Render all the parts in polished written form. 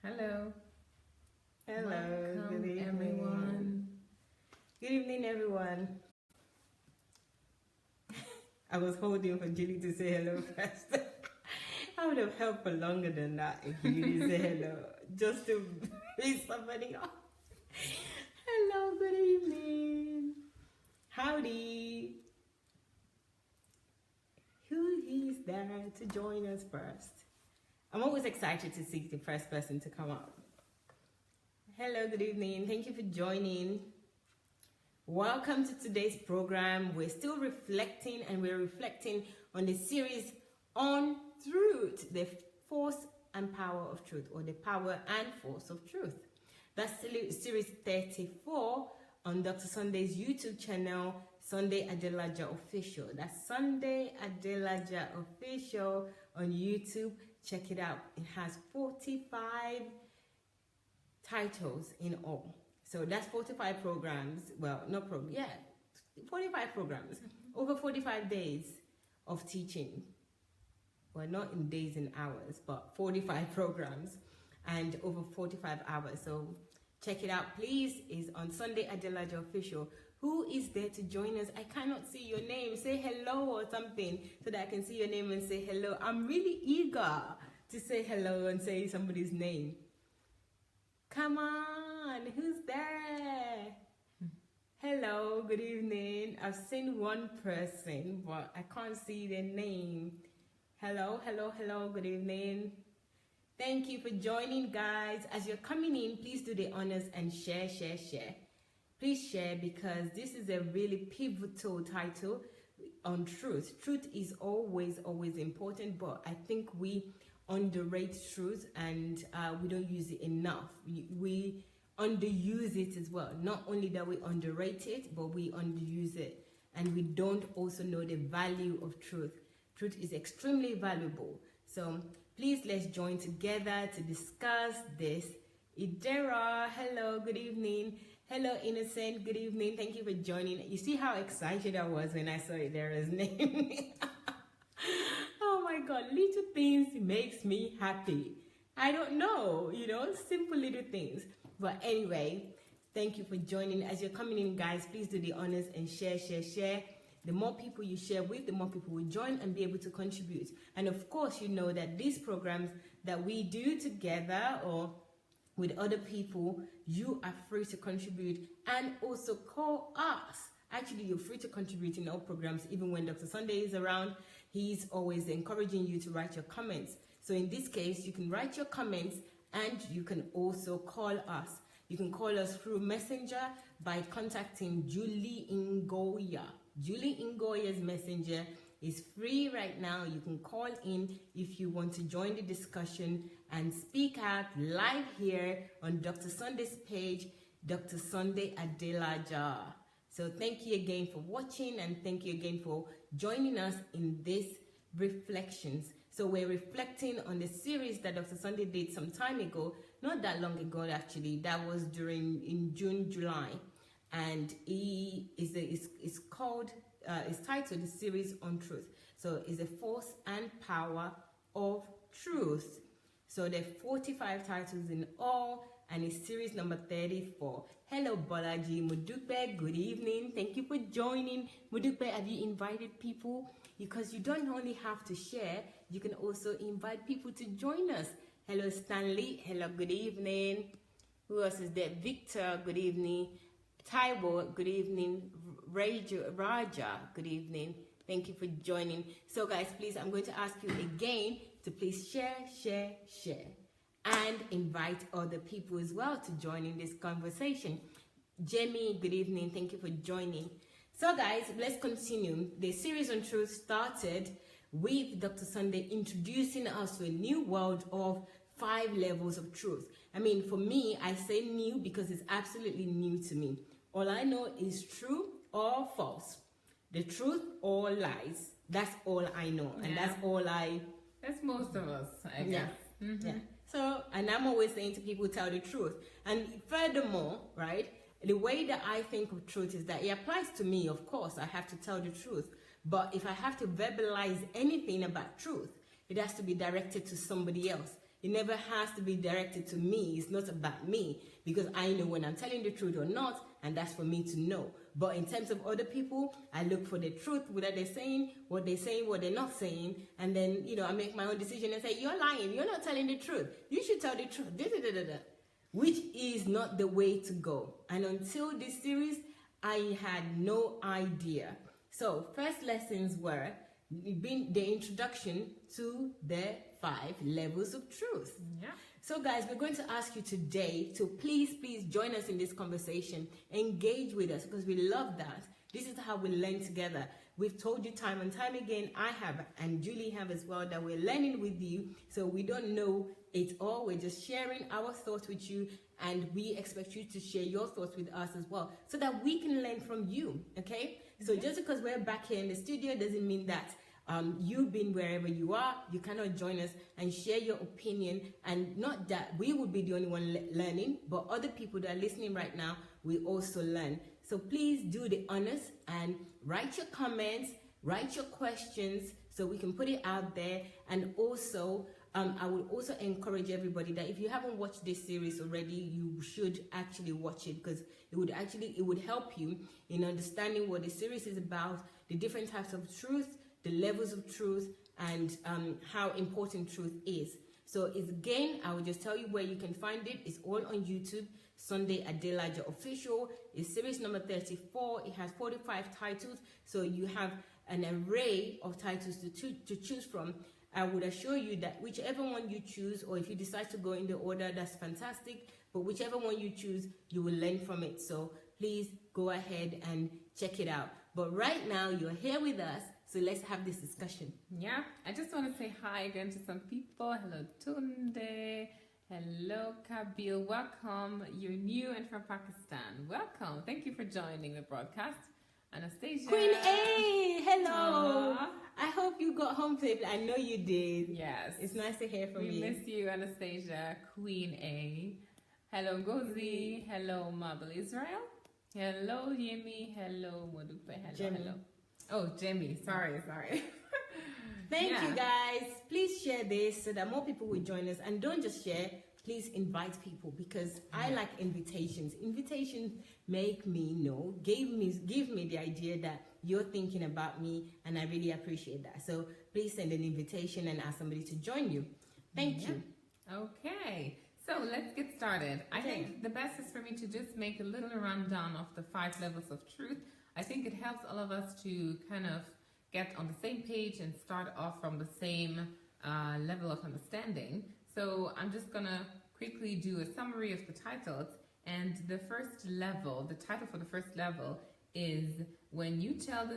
Hello. Hello, Welcome, good evening. everyone. Good evening, everyone. I was holding for Julie to say hello first. I would have held for longer than that if you didn't say hello, just to raise somebody up. Hello, good evening. Howdy. Who is there to join us first? I'm always excited to see the first person to come up. Hello, good evening. Thank you for joining. Welcome to today's program. We're still reflecting on the series on truth, the force and power of truth, or the power and force of truth. That's series 34 on Dr. Sunday's YouTube channel, Sunday Adelaja Official. That's Sunday Adelaja Official on YouTube. Check it out. It has 45 titles in all. So that's 45 programs. Well, not programs. Yeah, 45 programs. Over 45 days of teaching. Well, not in days and hours, but 45 programs and over 45 hours. So check it out, please. It's on Sunday Adelaja Official. Who is there to join us? I cannot see your name. Say hello or something so that I can see your name and say hello. I'm really eager to say hello and say somebody's name. Come on, who's there? Hello, good evening. I've seen one person, but I can't see their name. Hello, hello, hello, good evening. Thank you for joining, guys. As you're coming in, please do the honors and share. Please share, because this is a really pivotal title on truth. Truth is always important, but I think we underrate truth and we don't use it enough. We underuse it as well. Not only that we underrate it, but we underuse it, and we don't also know the value of truth. Truth is extremely valuable. So please, let's join together to discuss this. Idera, hello, good evening. Hello, Innocent, good evening. Thank you for joining. You see how excited I was when I saw Idera's name? Oh my God, little things makes me happy. I don't know, simple little things. But anyway, thank you for joining. As you're coming in, guys, please do the honors and share. The more people you share with, the more people will join and be able to contribute. And of course, you know that these programs that we do together or with other people, you are free to contribute and also call us. Actually, you're free to contribute in all programs, even when Dr. Sunday is around. He's always encouraging you to write your comments. So in this case, you can write your comments and you can also call us. You can call us through Messenger by contacting Julie Ngoya. Julie Ngoya's Messenger is free right now. You can call in if you want to join the discussion and speak out live here on Dr. Sunday's page, Dr. Sunday Adelaja. So thank you again for watching, and thank you again for joining us in this reflections. So we're reflecting on the series that Dr. Sunday did some time ago, not that long ago actually. That was in June, July, and it's titled the series on truth. So it's the force and power of truth. So there are 45 titles in all, and it's series number 34. Hello, Bolaji Mudupe. Good evening. Thank you for joining. Mudupe, have you invited people? Because you don't only have to share, you can also invite people to join us. Hello, Stanley. Hello, good evening. Who else is there? Victor, good evening. Taiwo, good evening. Raja, good evening. Thank you for joining. So, guys, please, I'm going to ask you again to please share, and invite other people as well to join in this conversation. Jamie, good evening. Thank you for joining. So guys, let's continue. The series on truth started with Dr. Sunday introducing us to a new world of 5 levels of truth. I mean, for me, I say new because it's absolutely new to me. All I know is true or false. The truth or lies. That's all I know. And that's most of us, I guess. Yeah. So, and I'm always saying to people, tell the truth. And furthermore, right, the way that I think of truth is that it applies to me, of course. I have to tell the truth. But if I have to verbalize anything about truth, it has to be directed to somebody else. It never has to be directed to me. It's not about me, because I know when I'm telling the truth or not, and that's for me to know. But in terms of other people, I look for the truth, whether they're saying, what they're not saying, and then, I make my own decision and say, you're lying, you're not telling the truth. You should tell the truth, which is not the way to go. And until this series, I had no idea. So first lessons were the introduction to the 5 levels of truth. Yeah. So guys, we're going to ask you today to please join us in this conversation. Engage with us, because we love that. This is how we learn together. We've told you time and time again, I have, and Julie have as well, that we're learning with you. So we don't know it all. We're just sharing our thoughts with you, and we expect you to share your thoughts with us as well, so that we can learn from you, okay? So just because we're back here in the studio doesn't mean that you've been wherever you are, you cannot join us and share your opinion. And not that we would be the only one learning, but other people that are listening right now will also learn. So please do the honors and write your comments, write your questions, so we can put it out there. And also, I would also encourage everybody that if you haven't watched this series already, you should actually watch it, because it would help you in understanding what the series is about, the different types of truth, the levels of truth, and how important truth is. So again, I will just tell you where you can find it. It's all on YouTube, Sunday Adelaja Official. It's series number 34. It has 45 titles, so you have an array of titles to choose from. I would assure you that whichever one you choose, or if you decide to go in the order, that's fantastic. But whichever one you choose, you will learn from it. So please go ahead and check it out. But right now, you're here with us, so let's have this discussion. Yeah, I just want to say hi again to some people. Hello, Tunde. Hello, Kabil. Welcome. You're new and from Pakistan. Welcome. Thank you for joining the broadcast. Anastasia. Queen A, hello. Aww. I hope you got home safely. I know you did. Yes. It's nice to hear from you. We miss you, Anastasia. Queen A. Hello, Gozi. Hello, Mabel Israel. Hello, Yemi. Hello, Modupe. Hello. Oh, Jemmy. Sorry. Thank you, guys. Please share this so that more people will join us. And don't just share. Please invite people, because I like invitations. Invitations make me know, give me the idea that you're thinking about me, and I really appreciate that. So please send an invitation and ask somebody to join you. Thank you. Okay, so let's get started. I think the best is for me to just make a little rundown of the 5 levels of truth. I think it helps all of us to kind of get on the same page and start off from the same level of understanding. So I'm just gonna quickly do a summary of the titles. And the first level, the title for the first level is when you tell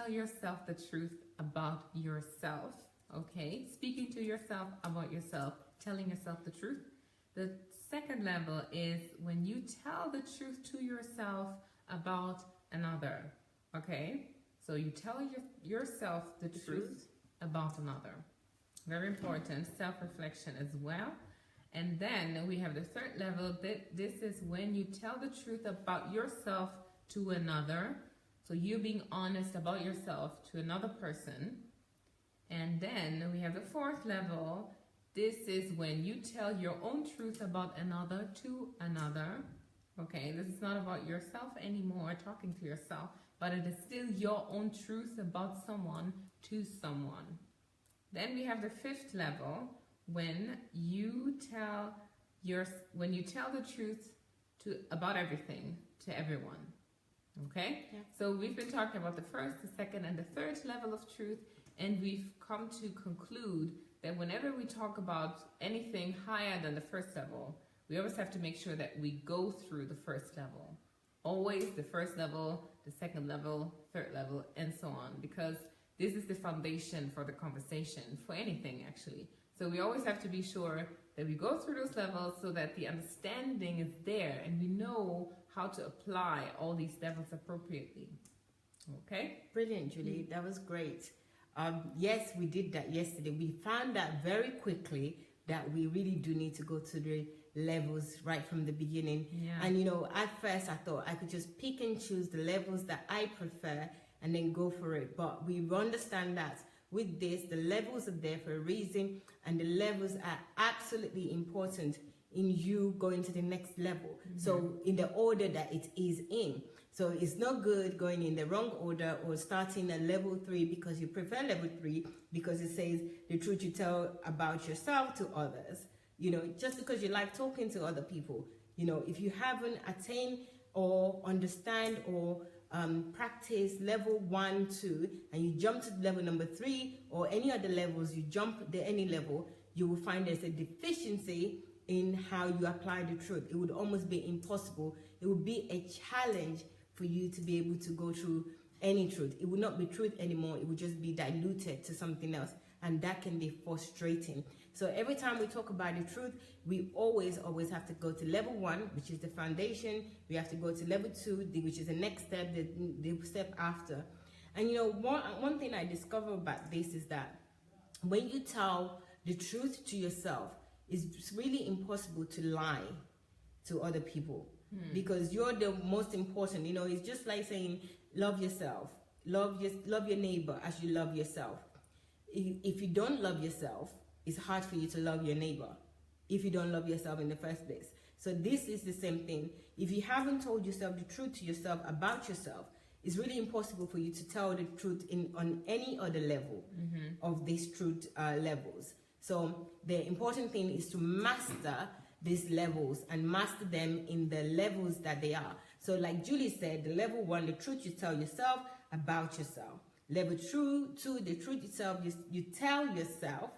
yourself the truth about yourself. Okay, speaking to yourself about yourself, telling yourself the truth. The second level is when you tell the truth to yourself about another. Okay, so you tell yourself the truth about another. Very important, self-reflection as well. And then we have the third level. This is when you tell the truth about yourself to another. So you being honest about yourself to another person. And then we have the fourth level. This is when you tell your own truth about another to another. Okay, this is not about yourself anymore, talking to yourself, but it is still your own truth about someone to someone. Then we have the fifth level, when you tell the truth about everything to everyone. Okay? Yeah. So we've been talking about the first, the second, and the third level of truth, and we've come to conclude that whenever we talk about anything higher than the first level, we always have to make sure that we go through the first level. Always the first level, the second level, third level, and so on, because this is the foundation for the conversation, for anything actually. So we always have to be sure that we go through those levels so that the understanding is there and we know how to apply all these levels appropriately. Okay? Brilliant, Julie. That was great. Yes, we did that yesterday. We found out very quickly that we really do need to go to the levels right from the beginning. Yeah. And at first I thought I could just pick and choose the levels that I prefer and then go for it. But we understand that with this. The levels are there for a reason, and the levels are absolutely important in you going to the next level. So in the order that it is in. So it's not good going in the wrong order or starting at level 3 because you prefer level 3 because it says the truth you tell about yourself to others. You know, just because you like talking to other people, you know, if you haven't attained or understand or practice level 1, 2, and you jump to level number 3 or any other levels, you jump any level, you will find there's a deficiency in how you apply the truth. It would almost be impossible. It would be a challenge for you to be able to go through any truth. It would not be truth anymore. It would just be diluted to something else, and that can be frustrating. So every time we talk about the truth, we always have to go to level 1, which is the foundation. We have to go to level 2, which is the next step, the step after. And you know, one thing I discovered about this is that when you tell the truth to yourself, it's really impossible to lie to other people. Because you're the most important. You know, it's just like saying love yourself, love your neighbor as you love yourself. If you don't love yourself, it's hard for you to love your neighbor if you don't love yourself in the first place. So this is the same thing. If you haven't told yourself the truth to yourself about yourself, it's really impossible for you to tell the truth on any other level of these truth levels. So the important thing is to master these levels and master them in the levels that they are. So like Julie said, the level 1, the truth you tell yourself about yourself. Level 2, the truth itself you tell yourself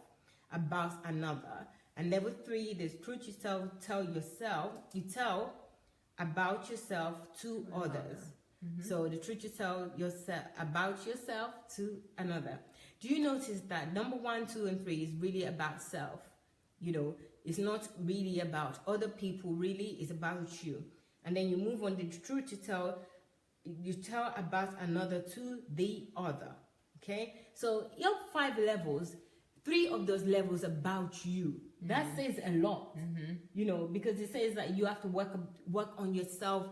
about another. And level 3, the truth you tell yourself, you tell about yourself to others. So the truth you tell yourself about yourself to another. Do you notice that number 1, 2, and 3 is really about self? You know, it's not really about other people, really, it's about you. And then you move on, the truth you tell about another to the other. Okay? So you have 5 levels, 3 of those levels about you. That says a lot, you know, because it says that you have to work on yourself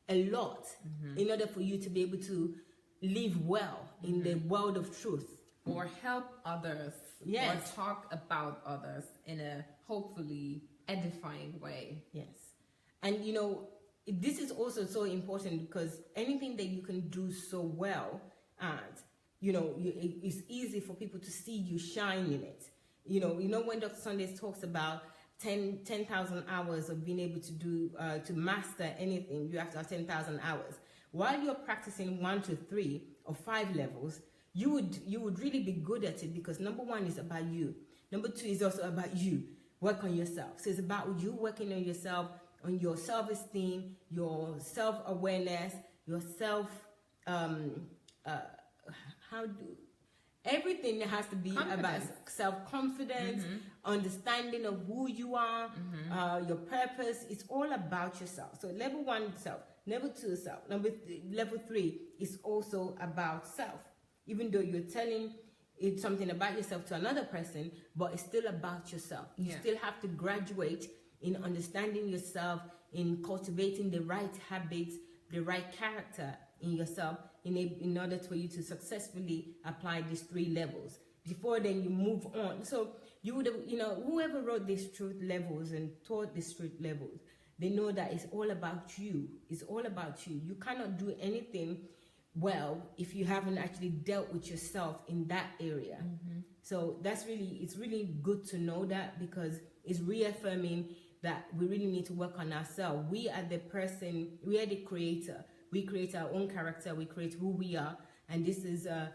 a lot in order for you to be able to live well in the world of truth. Or help others. Yes. Or talk about others in a hopefully edifying way. Yes. And you know, this is also so important because anything that you can do so well at, you know, it's easy for people to see you shine in it. You know when Dr. Sunday talks about 10,000 hours of being able to do to master anything, you have to have 10,000 hours. While you're practicing 1 to 3 or 5 levels, you would really be good at it because number 1 is about you. Number 2 is also about you. Work on yourself. So it's about you working on yourself, on your self-esteem, your self-awareness, your everything has to be about self-confidence, understanding of who you are, your purpose. It's all about yourself. So level 1, self. Level 2, self. Level 3 is also about self. Even though you're telling it something about yourself to another person, but it's still about yourself. You still have to graduate in understanding yourself, in cultivating the right habits, the right character in yourself, in order for you to successfully apply these 3 levels. Before then, you move on. So you would have, you know, whoever wrote these truth levels and taught these truth levels, they know that it's all about you. It's all about you. You cannot do anything well if you haven't actually dealt with yourself in that area. So it's really good to know that because it's reaffirming that we really need to work on ourselves. We are the creator. We create our own character, we create who we are, and this is a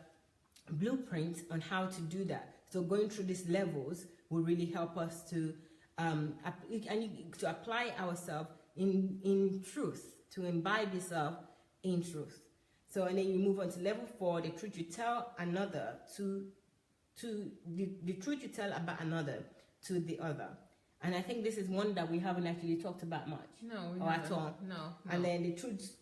blueprint on how to do that. So going through these levels will really help us to apply ourselves in truth, to imbibe yourself in truth. So, and then you move on to level 4, the truth you tell another to the truth you tell about another to the other. And I think this is one that we haven't actually talked about much. No, we or haven't. at all. No. And then the truth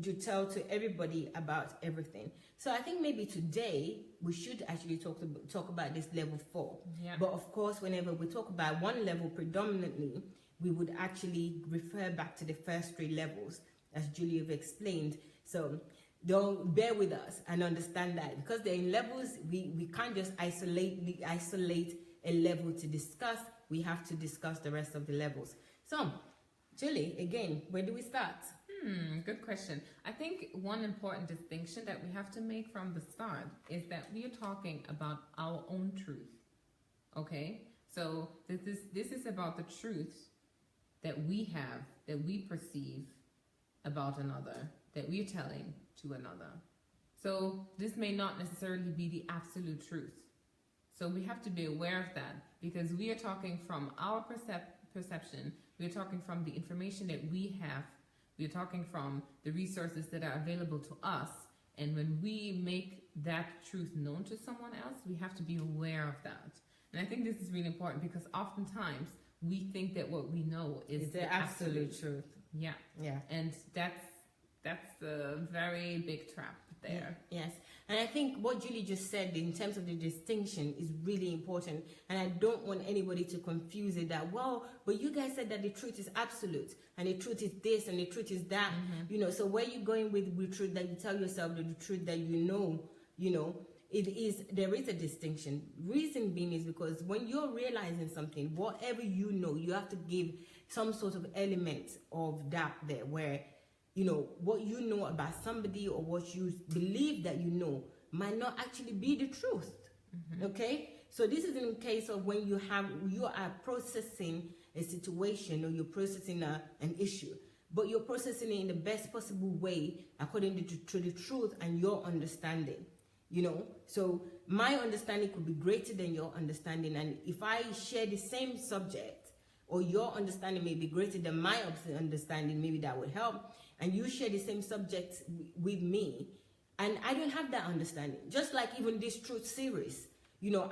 you tell to everybody about everything. So I think maybe today we should actually talk about this level 4. Yeah. But of course, whenever we talk about one level predominantly, we would actually refer back to the first 3 levels, as Julie have explained. So Don't bear with us and understand that because they're in levels, we can't just isolate a level to discuss. We have to discuss the rest of the levels. So, Julie, again, where do we start? Good question. I think one important distinction that we have to make from the start is that we are talking about our own truth. Okay? So this is about the truth that we have, that we perceive about another, that we're telling to another. So this may not necessarily be the absolute truth. So we have to be aware of that because we are talking from our perception. We are talking from the information that we have. We are talking from the resources that are available to us. And when we make that truth known to someone else, we have to be aware of that. And I think this is really important because oftentimes we think that what we know is the absolute truth. Yeah. Yeah. And that's a very big trap there. Yes. And I think what Julie just said in terms of the distinction is really important. And I don't want anybody to confuse it that, well, but you guys said that the truth is absolute and the truth is this and the truth is that, so where you going with the truth that you tell yourself that the truth that you know, there is a distinction. Reason being is because when you're realizing something, whatever you know, you have to give some sort of element of that there where, what you know about somebody or what you believe that you know might not actually be the truth. Okay? So this is in case of when you are processing a situation or you're processing an issue, but you're processing it in the best possible way according to the truth and your understanding. So my understanding could be greater than your understanding, and if I share the same subject or your understanding may be greater than my understanding, maybe that would help, and you share the same subject with me and I don't have that understanding, just like even this truth series,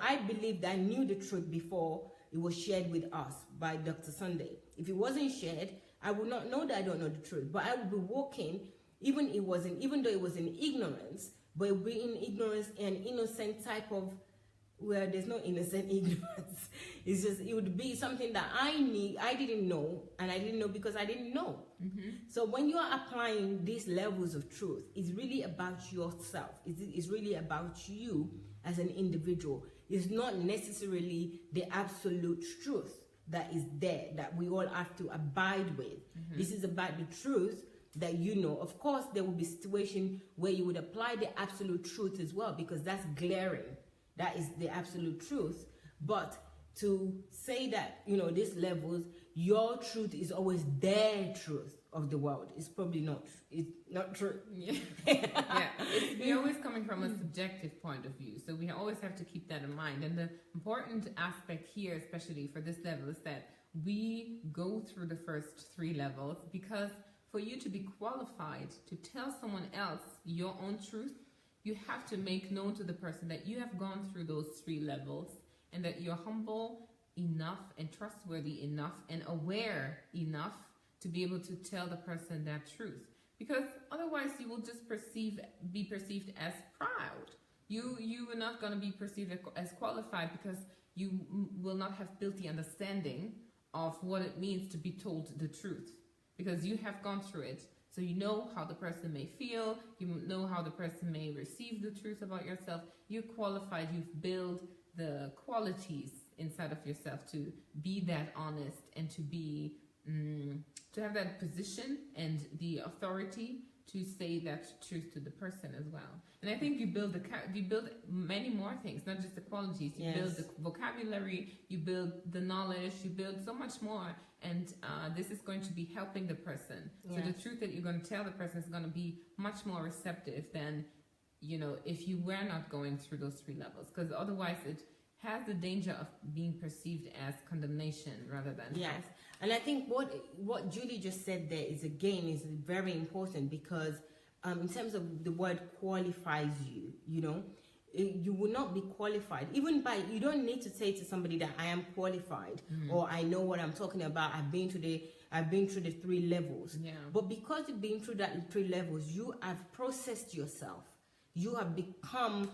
I believe that I knew the truth before it was shared with us by Dr. Sunday. If it wasn't shared, I would not know that I don't know the truth, but I would be walking even though it was in ignorance, but it would be in ignorance and innocent type of, where there's no innocent ignorance. It's just, it would be something that I didn't know, and I didn't know because I didn't know. So when you are applying these levels of truth, it's really about yourself. It's really about you as an individual. It's not necessarily the absolute truth that is there, that we all have to abide with. This is about the truth that you know. Of course, there will be situations where you would apply the absolute truth as well, because that's glaring. That is the absolute truth. But to say that, these levels, your truth is always their truth of the world, is probably not true. We're always coming from a subjective point of view. So we always have to keep that in mind. And the important aspect here, especially for this level, is that we go through the first 3 levels, because for you to be qualified to tell someone else your own truth, you have to make known to the person that you have gone through those 3 levels and that you're humble enough and trustworthy enough and aware enough to be able to tell the person that truth. Because otherwise you will just be perceived as proud. You are not going to be perceived as qualified because you will not have built the understanding of what it means to be told the truth. Because you have gone through it. So you know how the person may feel, you know how the person may receive the truth about yourself. You're qualified, you've built the qualities inside of yourself to be that honest and to be, to have that position and the authority to say that truth to the person as well. And I think you build many more things, not just the qualities. You build the vocabulary, you build the knowledge, you build so much more. And this is going to be helping the person. So the truth that you're going to tell the person is going to be much more receptive than, if you were not going through those 3 levels. Because otherwise it has the danger of being perceived as condemnation rather than help. And I think what Julie just said there is very important, because in terms of the word qualifies you, you will not be qualified you don't need to say to somebody that I am qualified or I know what I'm talking about. I've been through the 3 levels. But because you've been through that 3 levels, you have processed yourself. You have become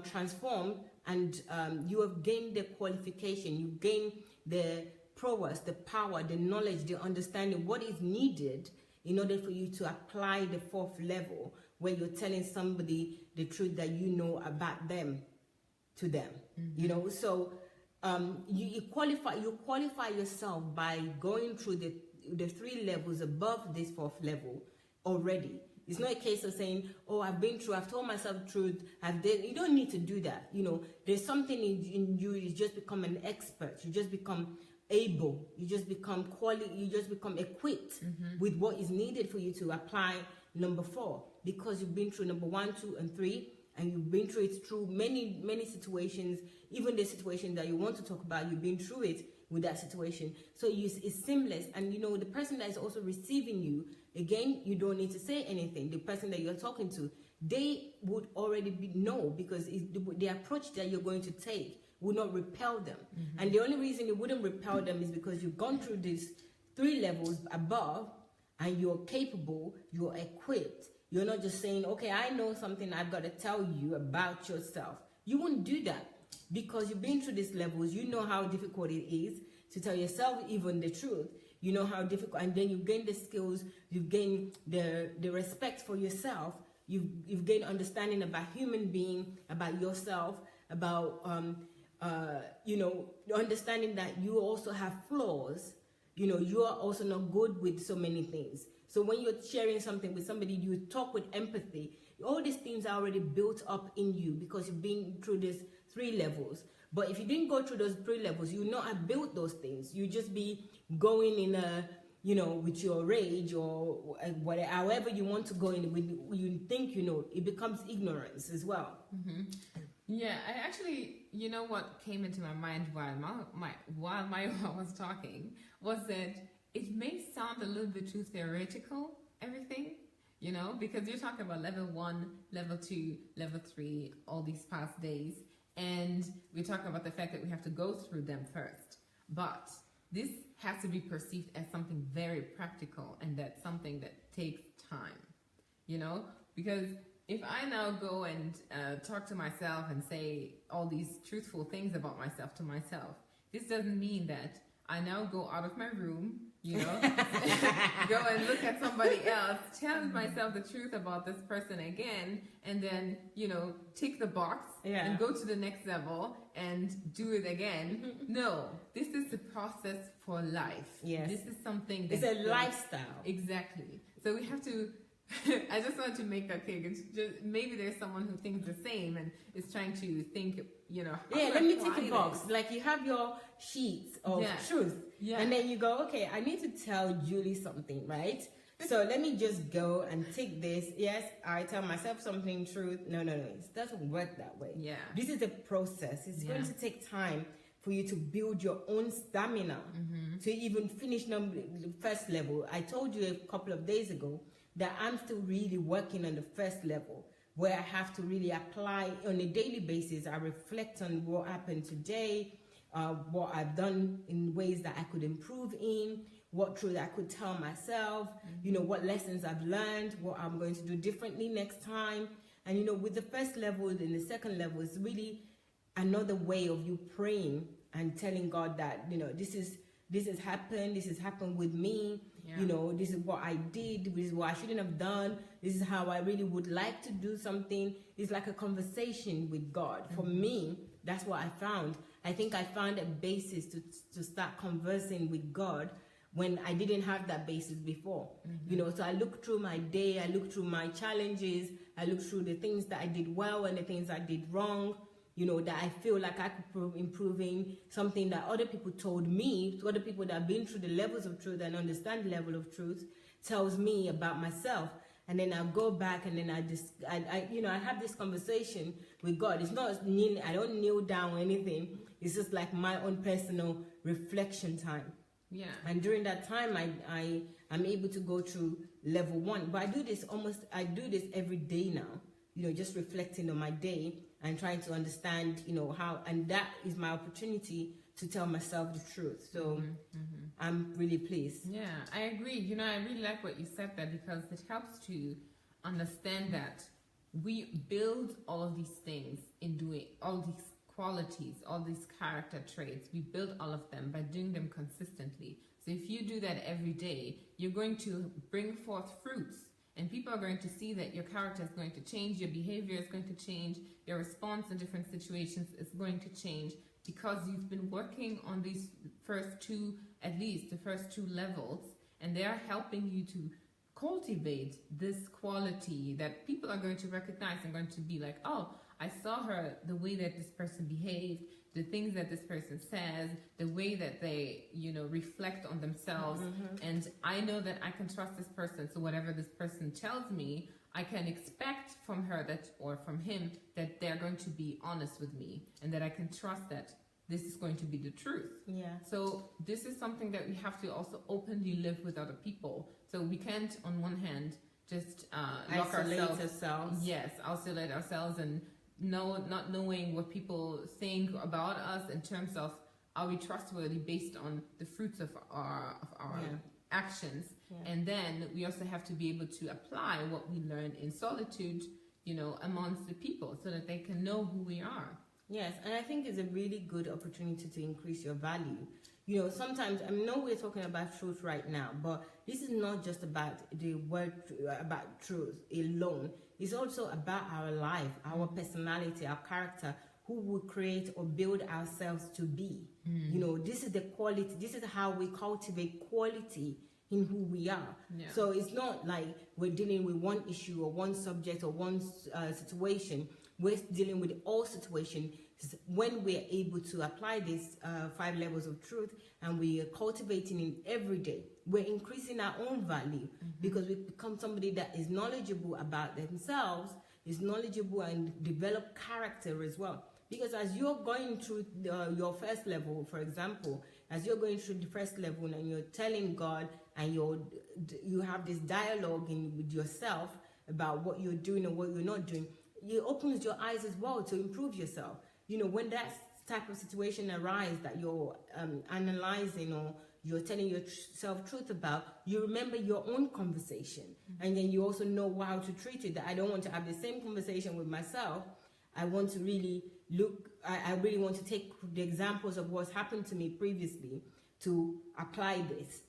transformed, and you have gained the qualification. You've gained the prowess, the power, the knowledge, the understanding, what is needed in order for you to apply the 4th level, where you're telling somebody the truth that you know about them to them. You know, so you qualify yourself by going through the 3 levels above this 4th level already. It's not a case of saying, oh, I've been through, I've told myself the truth, you don't need to do that. You know, there's something in you, you just become an expert, you just become able, you just become you just become equipped with what is needed for you to apply number 4, because you've been through number 1, 2, and 3, and you've been through it through many situations, even the situation that you want to talk about, you've been through it with that situation. So it's seamless. And you know, the person that is also receiving you, again, you don't need to say anything. The person that you're talking to, they would already know, because the approach that you're going to take will not repel them. And the only reason it wouldn't repel them is because you've gone through these 3 levels above, and you're capable, you're equipped. You're not just saying, okay, I know something, I've got to tell you about yourself. You wouldn't do that, because you've been through these levels. You know how difficult it is to tell yourself even the truth. You know how difficult, and then you gain the skills, you've gained the respect for yourself, you've gained understanding about human being, about yourself, about you know, understanding that you also have flaws. You know, you are also not good with so many things. So when you're sharing something with somebody, you talk with empathy. All these things are already built up in you, because you've been through these 3 levels. But if you didn't go through those 3 levels, you would not have built those things. You just be going in a, you know, with your rage or whatever, however you want to go in with, you think you know, it becomes ignorance as well. Yeah, I actually, you know what came into my mind while Mayowa was talking was that it may sound a little bit too theoretical, everything, you know, because you're talking about level 1, level 2, level 3, all these past days, and we're talking about the fact that we have to go through them first. But this has to be perceived as something very practical, and that's something that takes time, you know, because if I now go and talk to myself and say all these truthful things about myself to myself, this doesn't mean that I now go out of my room, you know, go and look at somebody else, tell myself the truth about this person again, and then, you know, tick the box and go to the next level and do it again. No, this is the process for life. Yes. This is something that... It's a lifestyle. Exactly. So we have to... I just want to make that clear. It's just, maybe there's someone who thinks the same and is trying to think, you know, yeah, let me take a box. Like you have your sheets of truth, and then you go, okay, I need to tell Julie something, right? So let me just go and take this. Yes, I tell myself something, truth. No, it doesn't work that way. Yeah, this is a process. It's going to take time for you to build your own stamina to even finish the first level. I told you a couple of days ago that I'm still really working on the first level, where I have to really apply on a daily basis. I reflect on what happened today, what I've done in ways that I could improve in, what truth I could tell myself, you know, what lessons I've learned, what I'm going to do differently next time. And, you know, with the first level and the second level, it's really another way of you praying and telling God that, you know, this has happened with me. You know, this is what I did, this is what I shouldn't have done, this is how I really would like to do something. It's like a conversation with God. For me, that's what I found. I think I found a basis to start conversing with God when I didn't have that basis before. You know, so I look through my day, I look through my challenges, I look through the things that I did well and the things I did wrong, you know, that I feel like I could improving, something that other people told me, to other people that have been through the levels of truth and understand the level of truth, tells me about myself. And then I'll go back and then I have this conversation with God. It's not, I don't kneel down or anything. It's just like my own personal reflection time. Yeah. And during that time, I'm able to go through level 1. But I do this every day now, you know, just reflecting on my day and trying to understand, you know, how, and that is my opportunity to tell myself the truth. So I'm really pleased. Yeah, I agree. You know, I really like what you said there, because it helps to understand that we build all of these things in doing all these qualities, all these character traits. We build all of them by doing them consistently. So if you do that every day, you're going to bring forth fruits. And people are going to see that your character is going to change, your behavior is going to change, your response in different situations is going to change, because you've been working on these first two, at least the first two levels, and they're helping you to cultivate this quality that people are going to recognize and going to be like, oh, I saw her, the way that this person behaved, the things that this person says, the way that they, reflect on themselves. And I know that I can trust this person. So whatever this person tells me, I can expect from her that, or from him, that they're going to be honest with me, and that I can trust that this is going to be the truth. Yeah. So this is something that we have to also openly live with other people. So we can't, on one hand, just lock ourselves. Yes, isolate ourselves and not knowing what people think about us in terms of, are we trustworthy based on the fruits of our actions. Yeah. And then we also have to be able to apply what we learn in solitude, amongst the people, so that they can know who we are. Yes, and I think it's a really good opportunity to increase your value. Sometimes, I know we're talking about truth right now, but this is not just about the word, about truth alone. It's also about our life, our personality, our character, who we create or build ourselves to be. This is the quality, this is how we cultivate quality in who we are. Yeah. So it's not like we're dealing with one issue or one subject or one situation. We're dealing with all situations. When we're able to apply these 5 levels of truth, and we are cultivating it every day, we're increasing our own value, because we become somebody that is knowledgeable about themselves, is knowledgeable and develop character as well. Because as you're going through your first level, for example, as you're going through the first level and you're telling God, and you have this dialogue with yourself about what you're doing and what you're not doing, it opens your eyes as well to improve yourself. When that type of situation arises that you're analyzing, or you're telling yourself truth about, you remember your own conversation. And then you also know how to treat it. That I don't want to have the same conversation with myself. I want to really I really want to take the examples of what's happened to me previously to apply this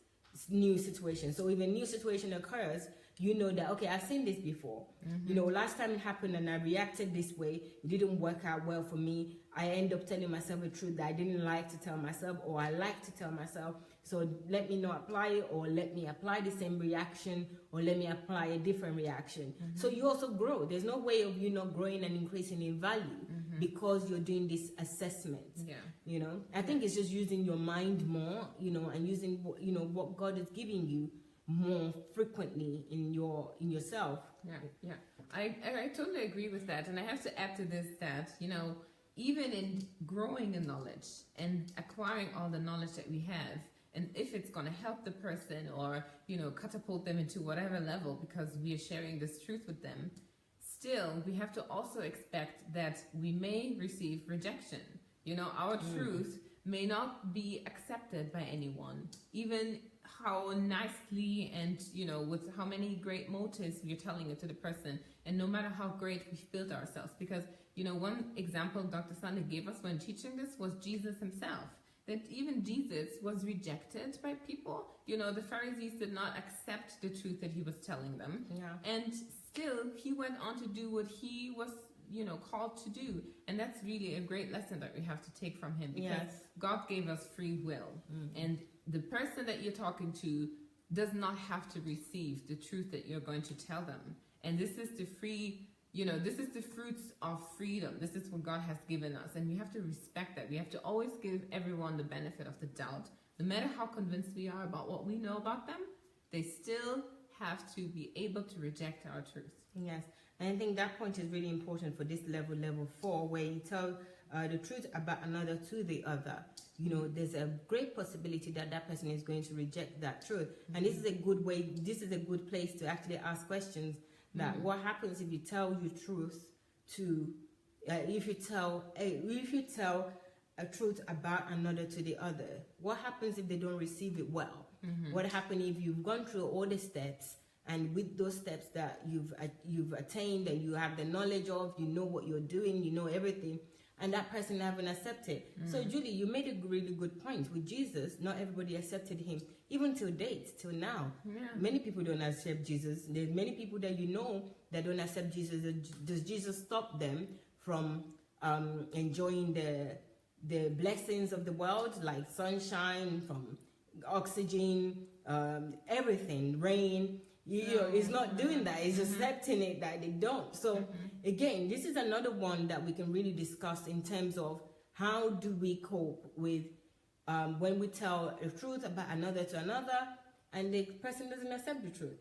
new situation. So if a new situation occurs, you know that, okay, I've seen this before. Last time it happened and I reacted this way, it didn't work out well for me. I end up telling myself a truth that I didn't like to tell myself, or I like to tell myself. So let me not apply it, or let me apply the same reaction, or let me apply a different reaction. So you also grow. There's no way of you not growing and increasing in value because you're doing this assessment. Yeah. I think it's just using your mind more, and using what God is giving you more frequently in yourself. Yeah. I totally agree with that. And I have to add to this that, even in growing in knowledge and acquiring all the knowledge that we have, and if it's going to help the person or, catapult them into whatever level because we are sharing this truth with them, still, we have to also expect that we may receive rejection. Our truth may not be accepted by anyone, even how nicely and, with how many great motives we're telling it to the person, and no matter how great we've built ourselves. Because, one example Dr. Sunday gave us when teaching this was Jesus himself. That even Jesus was rejected by people. The Pharisees did not accept the truth that he was telling them. Yeah. And still, he went on to do what he was, called to do. And that's really a great lesson that we have to take from him, because God gave us free will. And the person that you're talking to does not have to receive the truth that you're going to tell them. And this is the free, this is the fruits of freedom. This is what God has given us. And we have to respect that. We have to always give everyone the benefit of the doubt. No matter how convinced we are about what we know about them, they still have to be able to reject our truth. Yes. And I think that point is really important for this level 4, where you tell the truth about another to the other. There's a great possibility that that person is going to reject that truth. And this is a good way, this is a good place to actually ask questions. That what happens if you tell your truth to, if you tell a truth about another to the other? What happens if they don't receive it well? What happens if you've gone through all the steps, and with those steps that you've attained and you have the knowledge of, you know what you're doing, you know everything, and that person haven't accepted. So Julie, you made a really good point. With Jesus, not everybody accepted him, even till date, till now. Many people don't accept Jesus. There's many people that you know that don't accept Jesus. Does Jesus stop them from enjoying the blessings of the world, like sunshine, from oxygen, everything, rain? It's not doing that. It's accepting it that they don't. So again, this is another one that we can really discuss in terms of how do we cope with when we tell a truth about another to another and the person doesn't accept the truth.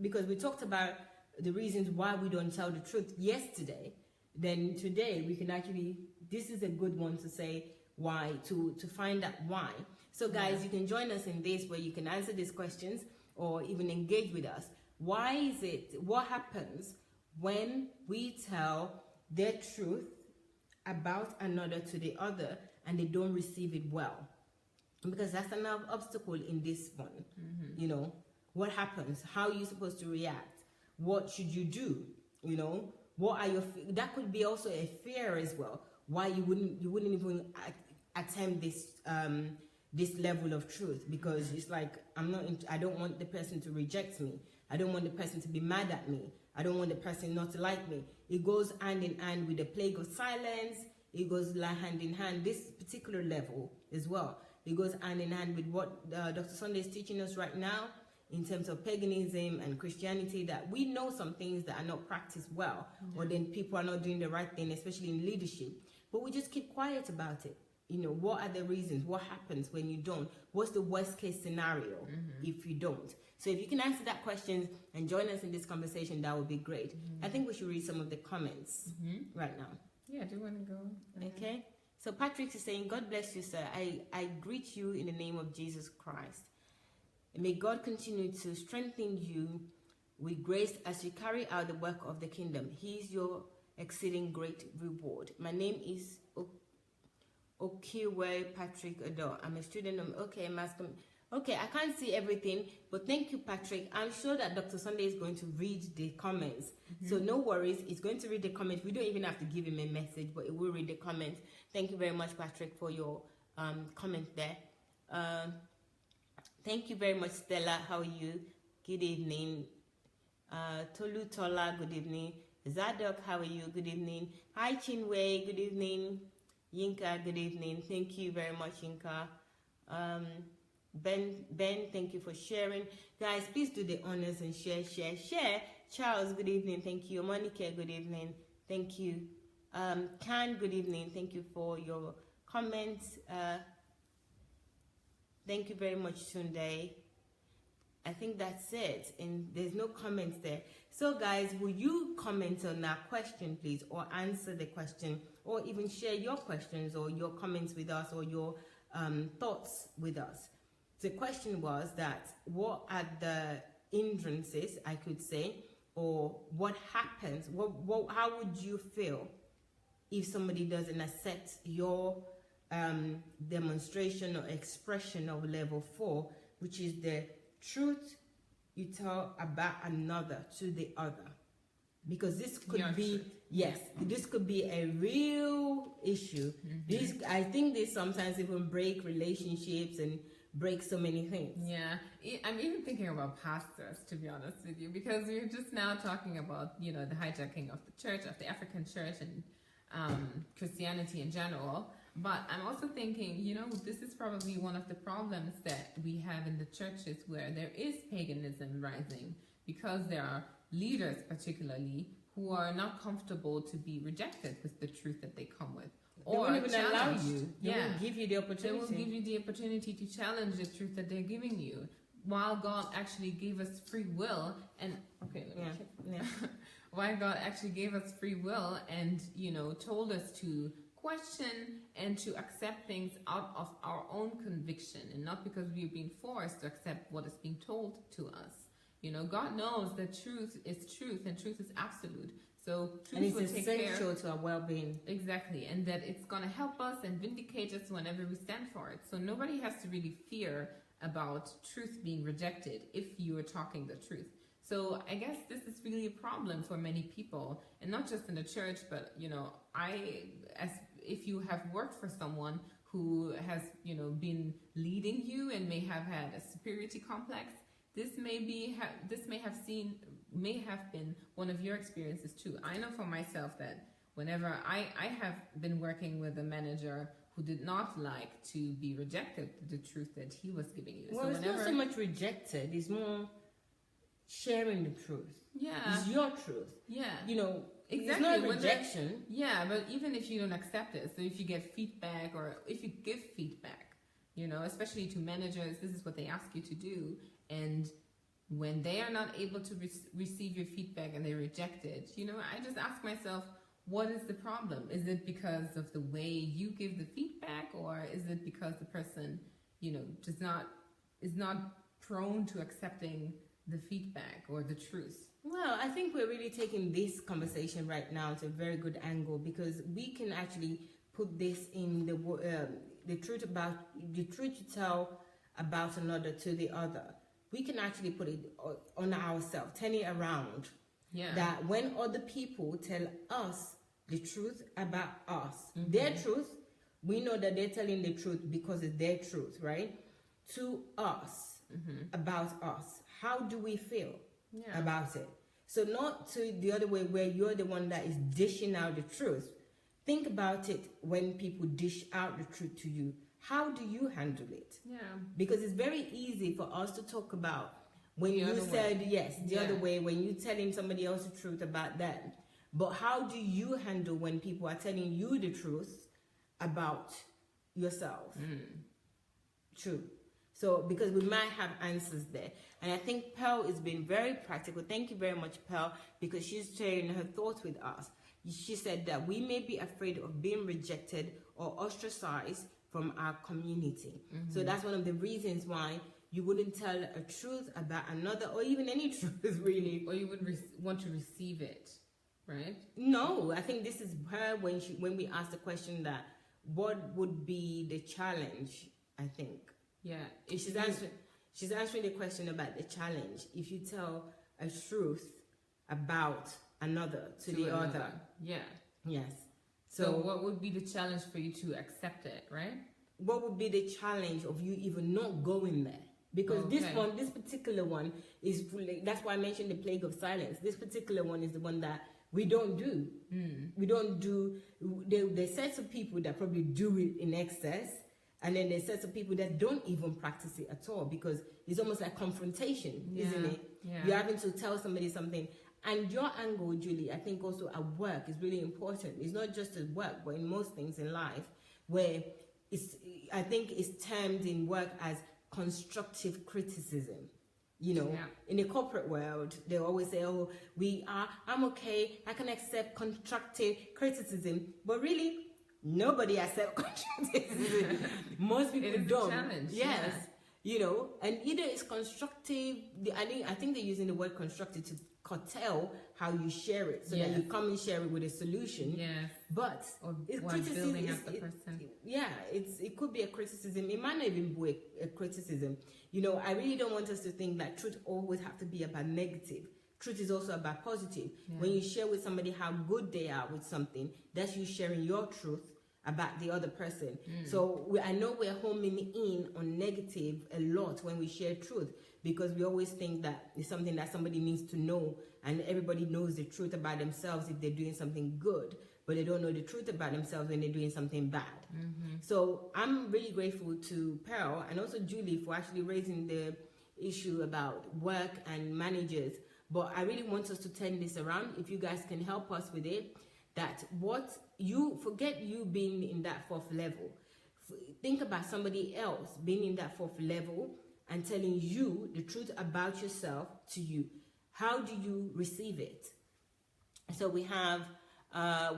Because we talked about the reasons why we don't tell the truth yesterday. Then today we can actually, this is a good one to say why, to find out why. So guys, you can join us in this where you can answer these questions or even engage with us. Why is it, what happens when we tell their truth about another to the other and they don't receive it well? Because that's another obstacle in this one. You know, what happens? How are you supposed to react? What should you do? You know, what are your, that could be also a fear as well. Why you wouldn't even attempt this this level of truth, because it's like, I don't want the person to reject me. I don't want the person to be mad at me. I don't want the person not to like me. It goes hand in hand with the plague of silence. It goes hand in hand, this particular level as well. It goes hand in hand with what Dr. Sunday is teaching us right now in terms of paganism and Christianity, that we know some things that are not practiced well, or then people are not doing the right thing, especially in leadership. But we just keep quiet about it. You know, what are the reasons? What happens when you don't? What's the worst case scenario if you don't? So if you can answer that question and join us in this conversation, that would be great. I think we should read some of the comments right now. Yeah, do you want to go? Okay. So Patrick is saying, God bless you, sir. I greet you in the name of Jesus Christ. May God continue to strengthen you with grace as you carry out the work of the kingdom. He is your exceeding great reward. My name is Okiwe Patrick Ador. I'm a student of, okay, I can't see everything, but thank you, Patrick. I'm sure that Dr. Sunday is going to read the comments. So no worries, he's going to read the comments. We don't even have to give him a message, but it will read the comments. Thank you very much, Patrick, for your comment there. Thank you very much, Stella. How are you? Good evening. Tolu Tola, good evening. Zadok, how are you? Good evening. Hi, Chinwe, good evening. Yinka, good evening. Thank you very much, Yinka. Ben, thank you for sharing. Guys, please do the honors and share. Charles, good evening. Thank you. Monica, good evening. Thank you. Can, good evening. Thank you for your comments. Thank you very much, Sunday. I think that's it. And there's no comments there. So guys, will you comment on that question, please, or answer the question, or even share your questions or your comments with us, or your thoughts with us? The question was that, what are the hindrances, I could say, or what happens, how would you feel if somebody doesn't accept your demonstration or expression of level 4, which is the truth you tell about another to the other? Because this could this could be a real issue. I think this sometimes even break relationships and break so many things. Yeah, I'm even thinking about pastors, to be honest with you, because we're just now talking about, you know, the hijacking of the church, of the African church, and Christianity in general. But I'm also thinking, you know, this is probably one of the problems that we have in the churches, where there is paganism rising, because there are leaders particularly who are not comfortable to be rejected with the truth that they come with. They won't even allow you. They won't give you the opportunity. They will give you the opportunity to challenge the truth that they're giving you, while God actually gave us free will. And while God actually gave us free will, and, you know, told us to question and to accept things out of our own conviction, and not because we're being forced to accept what is being told to us. You know, God knows that truth is truth, and truth is absolute. So truth will take care. And it's essential to our well-being. Exactly, and that it's going to help us and vindicate us whenever we stand for it. So nobody has to really fear about truth being rejected if you are talking the truth. So I guess this is really a problem for many people, and not just in the church, but, you know, if you have worked for someone who has, been leading you and may have had a superiority complex, this may have been one of your experiences too. I know for myself that whenever I have been working with a manager who did not like to be rejected the truth that he was giving you. Well, it's not so much rejected, it's more sharing the truth. Yeah. It's your truth. Yeah. Exactly. It's not rejection. Yeah, but even if you don't accept it, so if you get feedback or if you give feedback, especially to managers, this is what they ask you to do. And when they are not able to receive your feedback and they reject it, I just ask myself, what is the problem? Is it because of the way you give the feedback, or is it because the person, is not prone to accepting the feedback or the truth? Well, I think we're really taking this conversation right now to a very good angle, because we can actually put this in the truth you tell about another to the other. We can actually put it on ourselves, turn it around. Yeah. That when other people tell us the truth about us, their truth, we know that they're telling the truth because it's their truth, right? To us, about us. How do we feel about it? So not to the other way where you're the one that is dishing out the truth. Think about it when people dish out the truth to you. How do you handle it? Yeah. Because it's very easy for us to talk about when you said the other way, when you're telling somebody else the truth about them. But how do you handle when people are telling you the truth about yourself? True. So, because we might have answers there. And I think Pearl has been very practical. Thank you very much, Pearl, because she's sharing her thoughts with us. She said that we may be afraid of being rejected or ostracized from our community. So that's one of the reasons why you wouldn't tell a truth about another, or even any truth, really. Or you would want to receive it, right? No, I think this is her when we asked the question that what would be the challenge, I think. Yeah. She's answering the question about the challenge. If you tell a truth about another to the other. Yeah. Yes. So what would be the challenge for you to accept it, right? What would be the challenge of you even not going there? Because this particular one is, that's why I mentioned the plague of silence. This particular one is the one that we don't do. We don't do, there's sets of people that probably do it in excess, and then there's sets of people that don't even practice it at all, because it's almost like confrontation, isn't it? Yeah. You're having to tell somebody something. And your angle, Julie, I think also at work is really important. It's not just at work, but in most things in life, where I think it's termed in work as constructive criticism. In the corporate world, they always say, I'm okay, I can accept constructive criticism. But really, nobody accepts constructive criticism. Most people don't. Challenge. Yes. And either it's constructive, I think they're using the word constructive to curtail how you share it, so that you come and share it with a solution. Yes. But it's building up the person. It could be a criticism. It might not even be a criticism. I really don't want us to think that truth always have to be about negative. Truth is also about positive. Yeah. When you share with somebody how good they are with something, that's you sharing your truth about the other person. So I know we're homing in on negative a lot when we share truth, because we always think that it's something that somebody needs to know, and everybody knows the truth about themselves if they're doing something good, but they don't know the truth about themselves when they're doing something bad. So I'm really grateful to Pearl and also Julie for actually raising the issue about work and managers. But I really want us to turn this around. If you guys can help us with it, that forget you being in that fourth level. Think about somebody else being in that fourth level and telling you the truth about yourself to you. How do you receive it? So we have,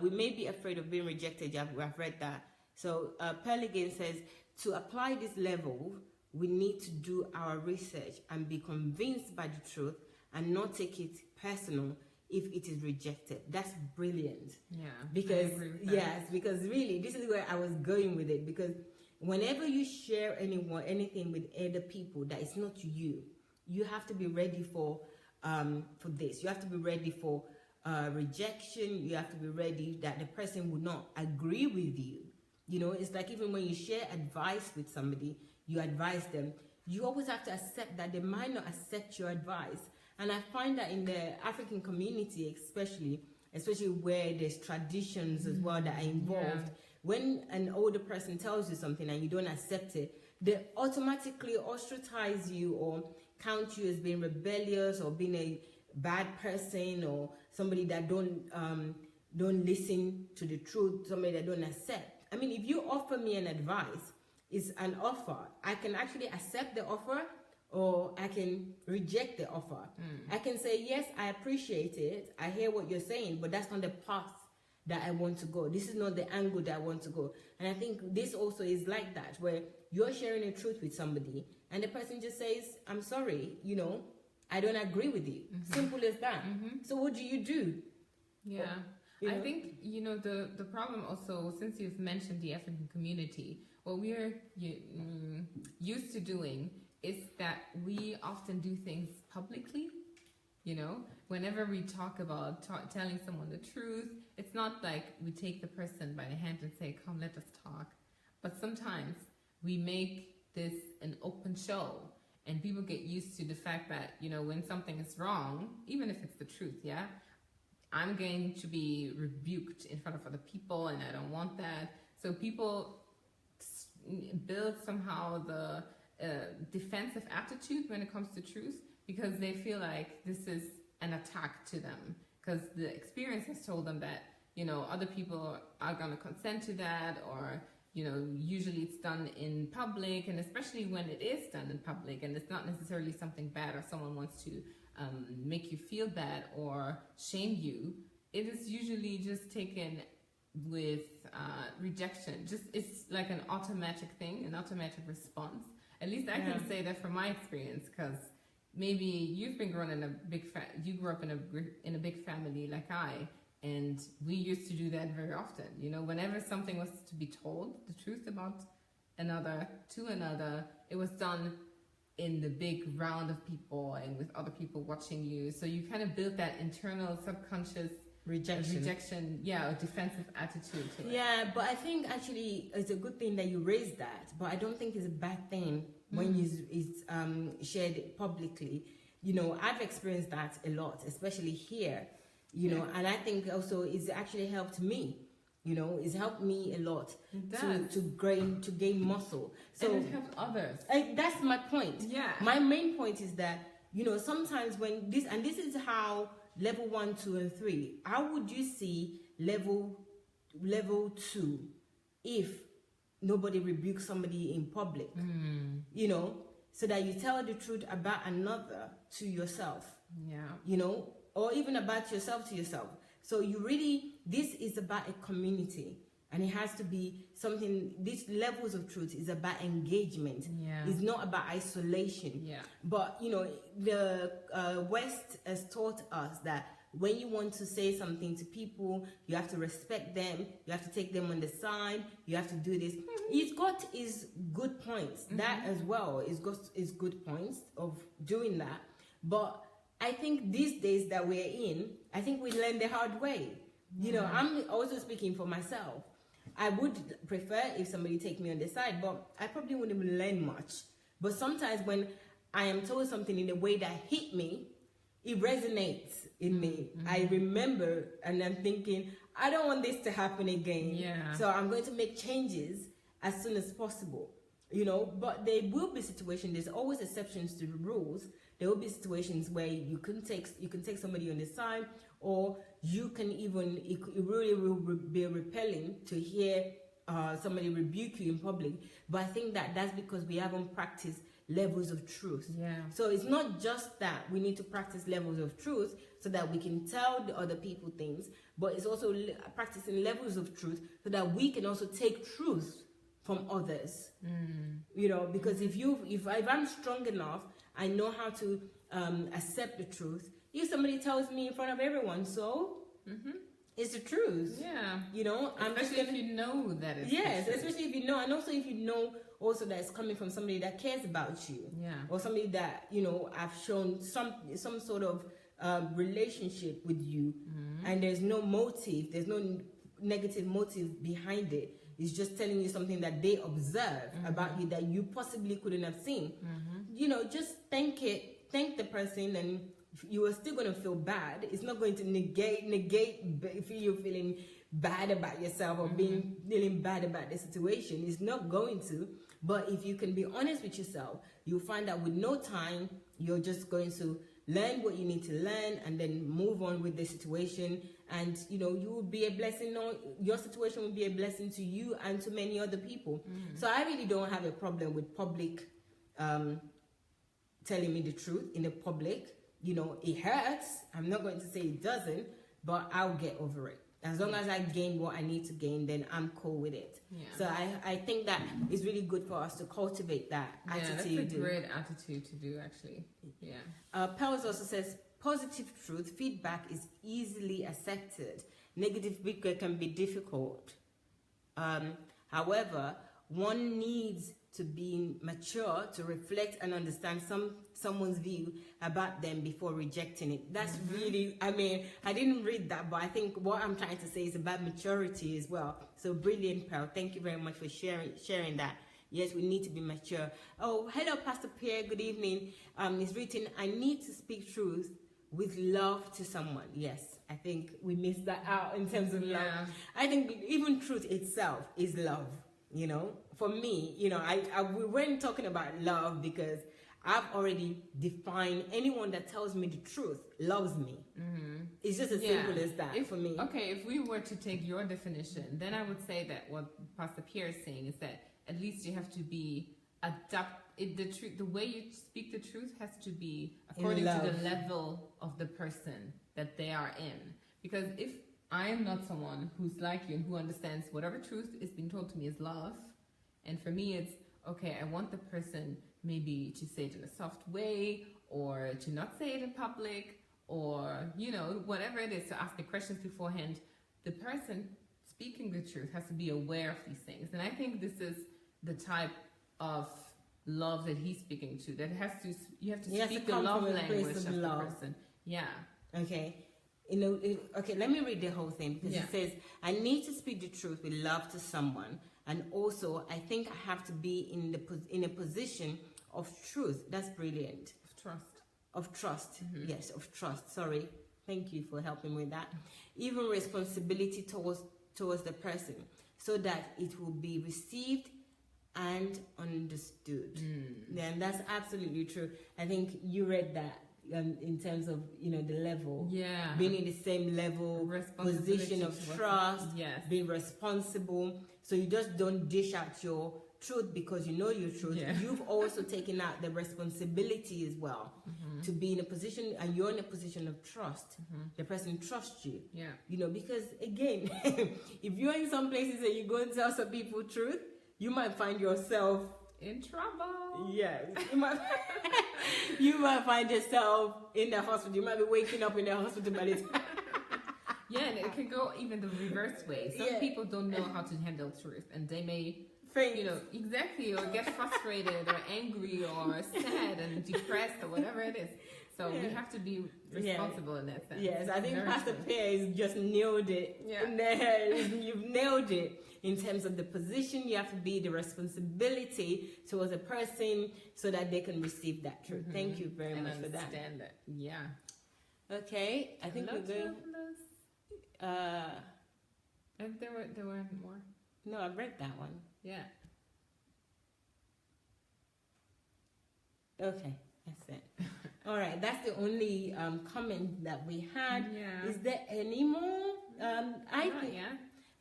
we may be afraid of being rejected. I've read that. So Pearl again says, to apply this level, we need to do our research and be convinced by the truth and not take it personal if it is rejected. That's brilliant. Yeah. Because because really, this is where I was going with it. Because whenever you share anything with other people that is not you, you have to be ready for this. You have to be ready for rejection. You have to be ready that the person will not agree with you. You know, it's like even when you share advice with somebody, you advise them, you always have to accept that they might not accept your advice. And I find that in the African community, especially where there's traditions as well that are involved, when an older person tells you something and you don't accept it, they automatically ostracize you or count you as being rebellious or being a bad person or somebody that don't listen to the truth, somebody that don't accept. I mean, if you offer me an advice, it's an offer. I can actually accept the offer or I can reject the offer. I can say, yes, I appreciate it. I hear what you're saying, but that's not the path that I want to go. This is not the angle that I want to go. And I think this also is like that, where you're sharing a truth with somebody and the person just says, I'm sorry, you know, I don't agree with you. Simple as that. So what do you do? Yeah. I think, you know, the problem also, since you've mentioned the African community, what we're used to doing is that we often do things publicly. You know, whenever we talk about telling someone the truth, it's not like we take the person by the hand and say, come, let us talk. But sometimes we make this an open show and people get used to the fact that, you know, when something is wrong, even if it's the truth, I'm going to be rebuked in front of other people and I don't want that. So people build somehow the defensive attitude when it comes to truth, because they feel like this is an attack to them, because the experience has told them that, you know, other people are going to consent to that, or, you know, usually it's done in public, and especially when it is done in public and it's not necessarily something bad or someone wants to make you feel bad or shame you, it is usually just taken with rejection. Just, it's like an automatic thing, an automatic response. At least I can say that from my experience, because maybe you've been grown in a big you grew up in a big family like I, and we used to do that very often. You know, whenever something was to be told, the truth about another to another, it was done in the big round of people and with other people watching you. So you kind of built that internal subconscious rejection, or defensive attitude to it. Yeah, but I think actually it's a good thing that you raised that, but I don't think it's a bad thing when it's shared publicly. You know, I've experienced that a lot, especially here, you know, and I think also it's actually helped me. You know, it's helped me a lot to gain muscle. So and it helped others. That's my point. Yeah. My main point is that, you know, sometimes when this is how level 1, 2, and 3. How would you see level 2 if nobody rebukes somebody in public? You know, so that you tell the truth about another to yourself. Yeah. You know, or even about yourself to yourself. So this is about a community, and it has to be something. These levels of truth is about engagement. Yeah. It's not about isolation. Yeah. But you know, the West has taught us that when you want to say something to people, you have to respect them. You have to take them on the side. You have to do this. It's got his good points. That as well is good points of doing that. But I think these days that we're in, I think we learn the hard way. You know, I'm also speaking for myself. I would prefer if somebody take me on the side, but I probably wouldn't learn much. But sometimes when I am told something in a way that hit me, it resonates in me. I remember and I'm thinking, I don't want this to happen again. Yeah. So I'm going to make changes as soon as possible. You know, but there will be situations, there's always exceptions to the rules. There will be situations where you can take somebody on the side, or you can even, it really will be repelling to hear somebody rebuke you in public. But I think that's because we haven't practiced levels of truth. Yeah. So it's not just that we need to practice levels of truth so that we can tell the other people things, but it's also practicing levels of truth so that we can also take truth from others. You know, because if I'm strong enough, I know how to accept the truth. If somebody tells me in front of everyone, so it's the truth. Yeah. You know, especially if you know that it's especially if you know, and also if you know also that it's coming from somebody that cares about you. Yeah. Or somebody that, you know, have shown some sort of relationship with you, and there's no motive, there's no negative motive behind it. It's just telling you something that they observe about you that you possibly couldn't have seen. You know, just thank the person, and you are still going to feel bad. It's not going to negate if you're feeling bad about yourself or feeling bad about the situation. It's not going to. But if you can be honest with yourself, you'll find that with no time, you're just going to learn what you need to learn and then move on with the situation. And, you know, you will be a blessing. Your situation will be a blessing to you and to many other people. So I really don't have a problem with public telling me the truth in the public. You know, it hurts. I'm not going to say it doesn't, but I'll get over it. As long as I gain what I need to gain, then I'm cool with it. Yeah. So I think that it's really good for us to cultivate that attitude. Yeah, that's a great attitude to do, actually. Yeah. Pels also says, positive truth, feedback is easily accepted. Negative feedback can be difficult. However, one needs to be mature to reflect and understand someone's view about them before rejecting it. That's really, I mean, I didn't read that, but I think what I'm trying to say is about maturity as well. So brilliant, Pearl. Thank you very much for sharing that. Yes, we need to be mature. Oh, hello, Pastor Pierre. Good evening. It's written, I need to speak truth with love to someone. Yes, I think we missed that out in terms of love. I think even truth itself is love. You know, for me, you know, we weren't talking about love because I've already defined anyone that tells me the truth loves me. It's just as simple as that for me. Okay, if we were to take your definition, then I would say that what Pastor Pierre is saying is that at least you have to be the way you speak the truth has to be according to the level of the person that they are in. Because if I am not someone who's like you and who understands whatever truth is being told to me is love. And for me, it's, okay, I want the person maybe to say it in a soft way or to not say it in public or, you know, whatever it is, to ask the questions beforehand. The person speaking the truth has to be aware of these things. And I think this is the type of love that he's speaking to, that you have to speak the love language of the person. Yeah. Okay. You know, okay, let me read the whole thing because it says, I need to speak the truth with love to someone. And also, I think I have to be in a position of truth. That's brilliant. Of trust. Of trust. Yes, of trust. Sorry. Thank you for helping with that. Even responsibility towards the person so that it will be received and understood. And that's absolutely true. I think you read that. In terms of, you know, the level, being in the same level, position of trust, being responsible. So you just don't dish out your truth because you know your truth. You've also taken out the responsibility as well to be in a position, and you're in a position of trust. The person trusts you. You know, because again, if you're in some places and you go and tell some people truth, you might find yourself in trouble. Yeah, you might find yourself in the hospital. You might be waking up in the hospital by the time. And it can go even the reverse way. Some people don't know how to handle truth, and they may faint. You know, exactly, or get frustrated or angry or sad and depressed or whatever it is. So we have to be responsible in that sense. Yes, I think Pastor Pierre has just nailed it. You've nailed it. In terms of the position, you have to be the responsibility towards a person so that they can receive that truth. Thank you very much for that. Understand that. Yeah. Okay, I think we're going. There weren't more. No, I read that one. Yeah. Okay, that's it. All right, that's the only comment that we had. Yeah. Is there any more?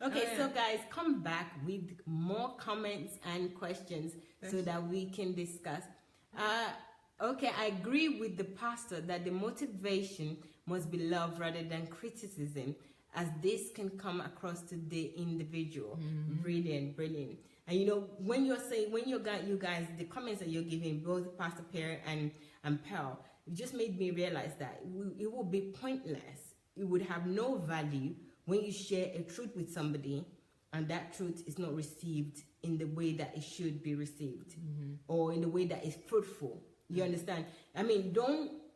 Okay, so guys, come back with more comments and questions so that we can discuss. Okay, I agree with the pastor that the motivation must be love rather than criticism, as this can come across to the individual. Brilliant. And you know, when you guys, the comments that you're giving, both Pastor Pierre and Pearl, it just made me realize that it would be pointless. It would have no value when you share a truth with somebody and that truth is not received in the way that it should be received or in the way that is fruitful. You understand? I mean,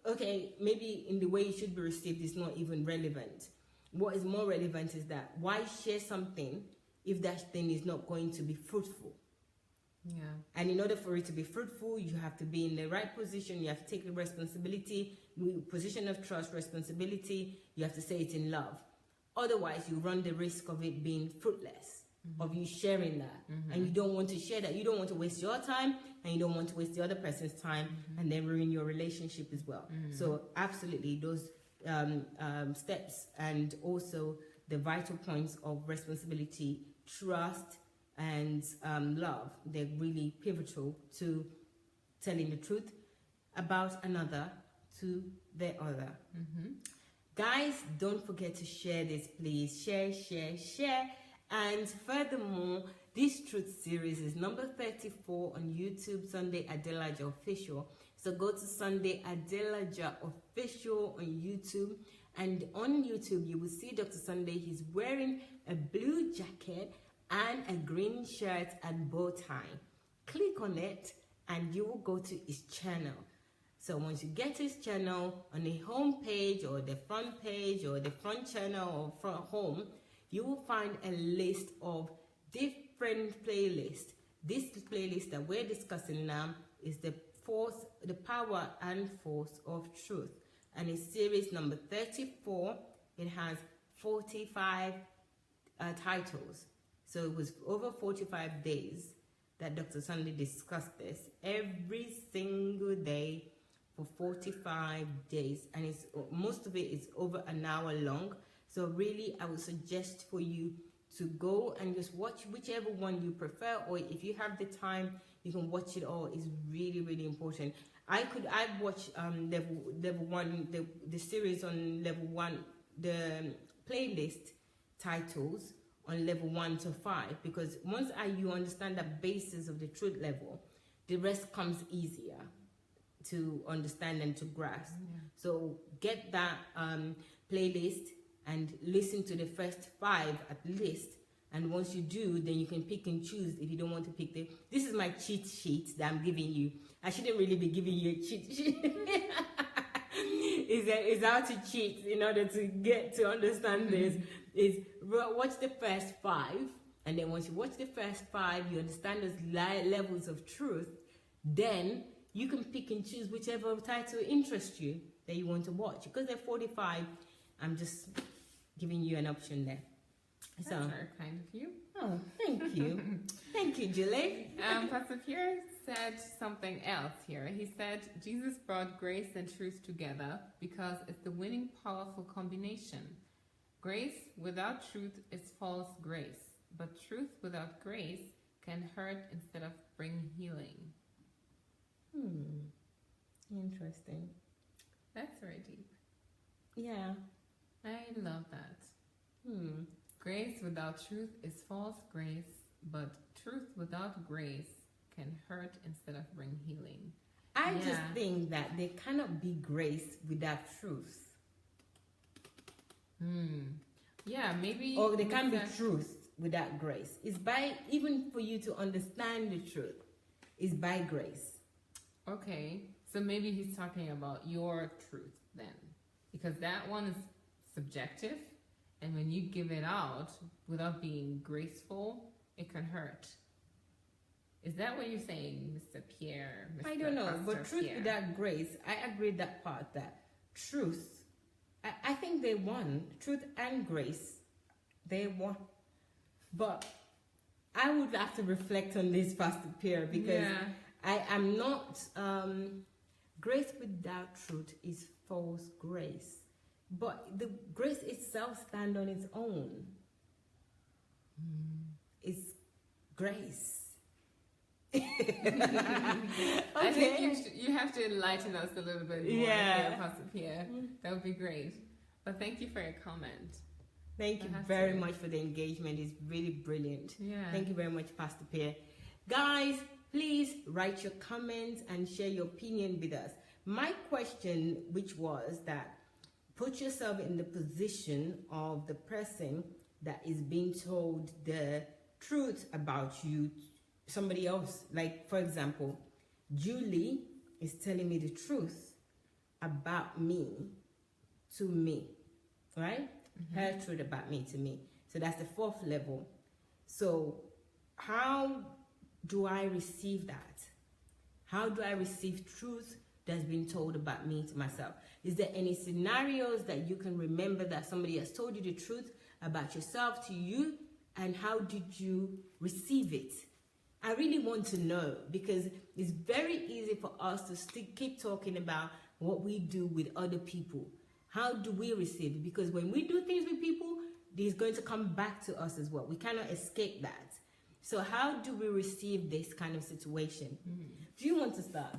okay, maybe in the way it should be received is not even relevant. What is more relevant is that why share something if that thing is not going to be fruitful? Yeah. And in order for it to be fruitful, you have to be in the right position. You have to take the responsibility, position of trust, responsibility. You have to say it in love. Otherwise, you run the risk of it being fruitless, of you sharing that. And you don't want to share that. You don't want to waste your time, and you don't want to waste the other person's time, and then ruin your relationship as well. So absolutely, those steps, and also the vital points of responsibility, trust, and love, they're really pivotal to telling the truth about another to the other. Guys, don't forget to share this, please. Share. And furthermore, this truth series is number 34 on YouTube, Sunday Adelaja Official. So go to Sunday Adelaja Official on YouTube. And on YouTube, you will see Dr. Sunday. He's wearing a blue jacket and a green shirt and bow tie. Click on it and you will go to his channel. So once you get to his channel, on the home page or the front page or the front channel or front home, you will find a list of different playlists. This playlist that we're discussing now is the power and force of truth. And in series number 34, it has 45 titles. So it was over 45 days that Dr. Sunday discussed this every single day for 45 days. And it's most of it is over an hour long. So really, I would suggest for you to go and just watch whichever one you prefer, or if you have the time, you can watch it all. It's really, really important. I've watched level one, the series on level one, the playlist titles on level 1 to 5, because once you understand the basis of the truth level, the rest comes easier to understand and to grasp. So get that playlist and listen to the first 5 at least. And once you do, then you can pick and choose if you don't want to pick the... This is my cheat sheet that I'm giving you. I shouldn't really be giving you a cheat sheet. Is how to cheat in order to get to understand this. Is watch the first 5, and then once you watch the first 5, you understand those levels of truth. Then you can pick and choose whichever title interests you that you want to watch. Because they're 45, I'm just giving you an option there. That's very kind of you. Oh, thank you. Thank you, Julie. Pastor Pierre said something else here. He said, Jesus brought grace and truth together because it's the winning, powerful combination. Grace without truth is false grace, but truth without grace can hurt instead of bring healing. Interesting. That's very deep. Yeah. I love that. Grace without truth is false grace, but truth without grace can hurt instead of bring healing. I just think that there cannot be grace without truth. Yeah, maybe. Or there can be truth without grace. It's by, even for you to understand the truth, is by grace. Okay, so maybe he's talking about your truth then, because that one is subjective, and when you give it out without being graceful, it can hurt. Is that what you're saying, Mr. Pierre? I don't know, Pastor but truth Pierre? without grace, I agree that part, that truth, I think they won. Truth and grace, they won. But I would have to reflect on this, Pastor Pierre, because I am not, grace without truth is false grace. But the grace itself stands on its own. It's grace. I think you have to enlighten us a little bit more, Pastor Pierre. That would be great. But thank you for your comment. Thank you very much for the engagement. It's really brilliant. Thank you very much, Pastor Pierre. Guys, please write your comments and share your opinion with us. My question, which was that, put yourself in the position of the person that is being told the truth about you, somebody else. Like, for example, Julie is telling me the truth about me to me, right? Her truth about me to me. So that's the fourth level. So how do I receive that? How do I receive truth that's been told about me to myself? Is there any scenarios that you can remember that somebody has told you the truth about yourself to you, and how did you receive it? I really want to know, because it's very easy for us to keep talking about what we do with other people. How do we receive it? Because when we do things with people, it's going to come back to us as well. We cannot escape that. So how do we receive this kind of situation? Do you want to start?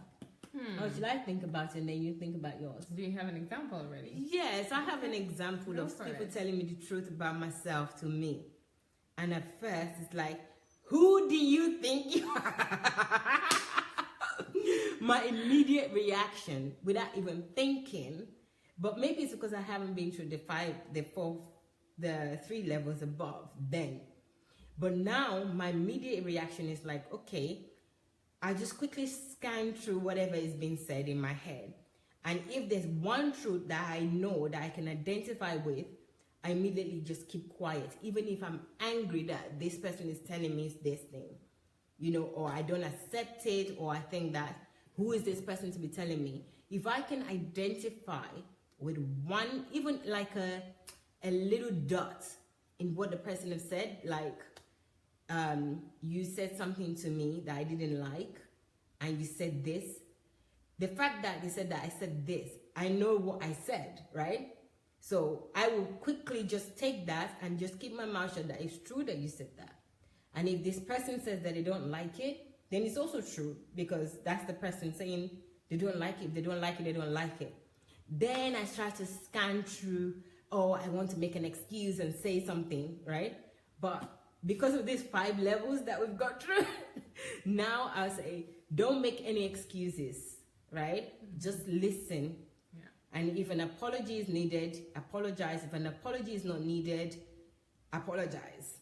Or should I think about it and then you think about yours? Do you have an example already? Yes, I have an example Go of for people it. telling me the truth about myself to me. And at first, it's like, who do you think you are? My immediate reaction, without even thinking, but maybe it's because I haven't been through the 3 levels above then. But now, my immediate reaction is like, okay, I just quickly scan through whatever is being said in my head. And if there's one truth that I know that I can identify with, I immediately just keep quiet. Even if I'm angry that this person is telling me this thing, you know, or I don't accept it, or I think that, who is this person to be telling me? If I can identify with one, even like a little dot in what the person has said, like, you said something to me that I didn't like, and you said this. The fact that they said that I said this, I know what I said, right? So I will quickly just take that and just keep my mouth shut that it's true that you said that. And if this person says that they don't like it, then it's also true, because that's the person saying they don't like it. If they don't like it, they don't like it. Then I try to scan through, oh, I want to make an excuse and say something, right? But because of these 5 levels that we've got through, now I'll say, don't make any excuses, right? Just listen. Yeah. And if an apology is needed, apologize. If an apology is not needed, apologize.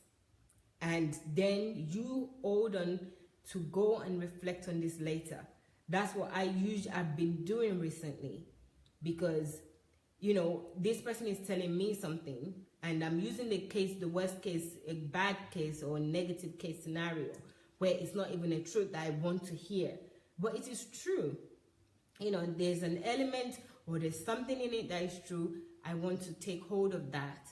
And then you hold on to go and reflect on this later. That's what I've been doing recently, because, you know, this person is telling me something, and I'm using the worst case, a bad case or a negative case scenario, where it's not even a truth that I want to hear, but it is true. You know, there's an element or there's something in it that is true. I want to take hold of that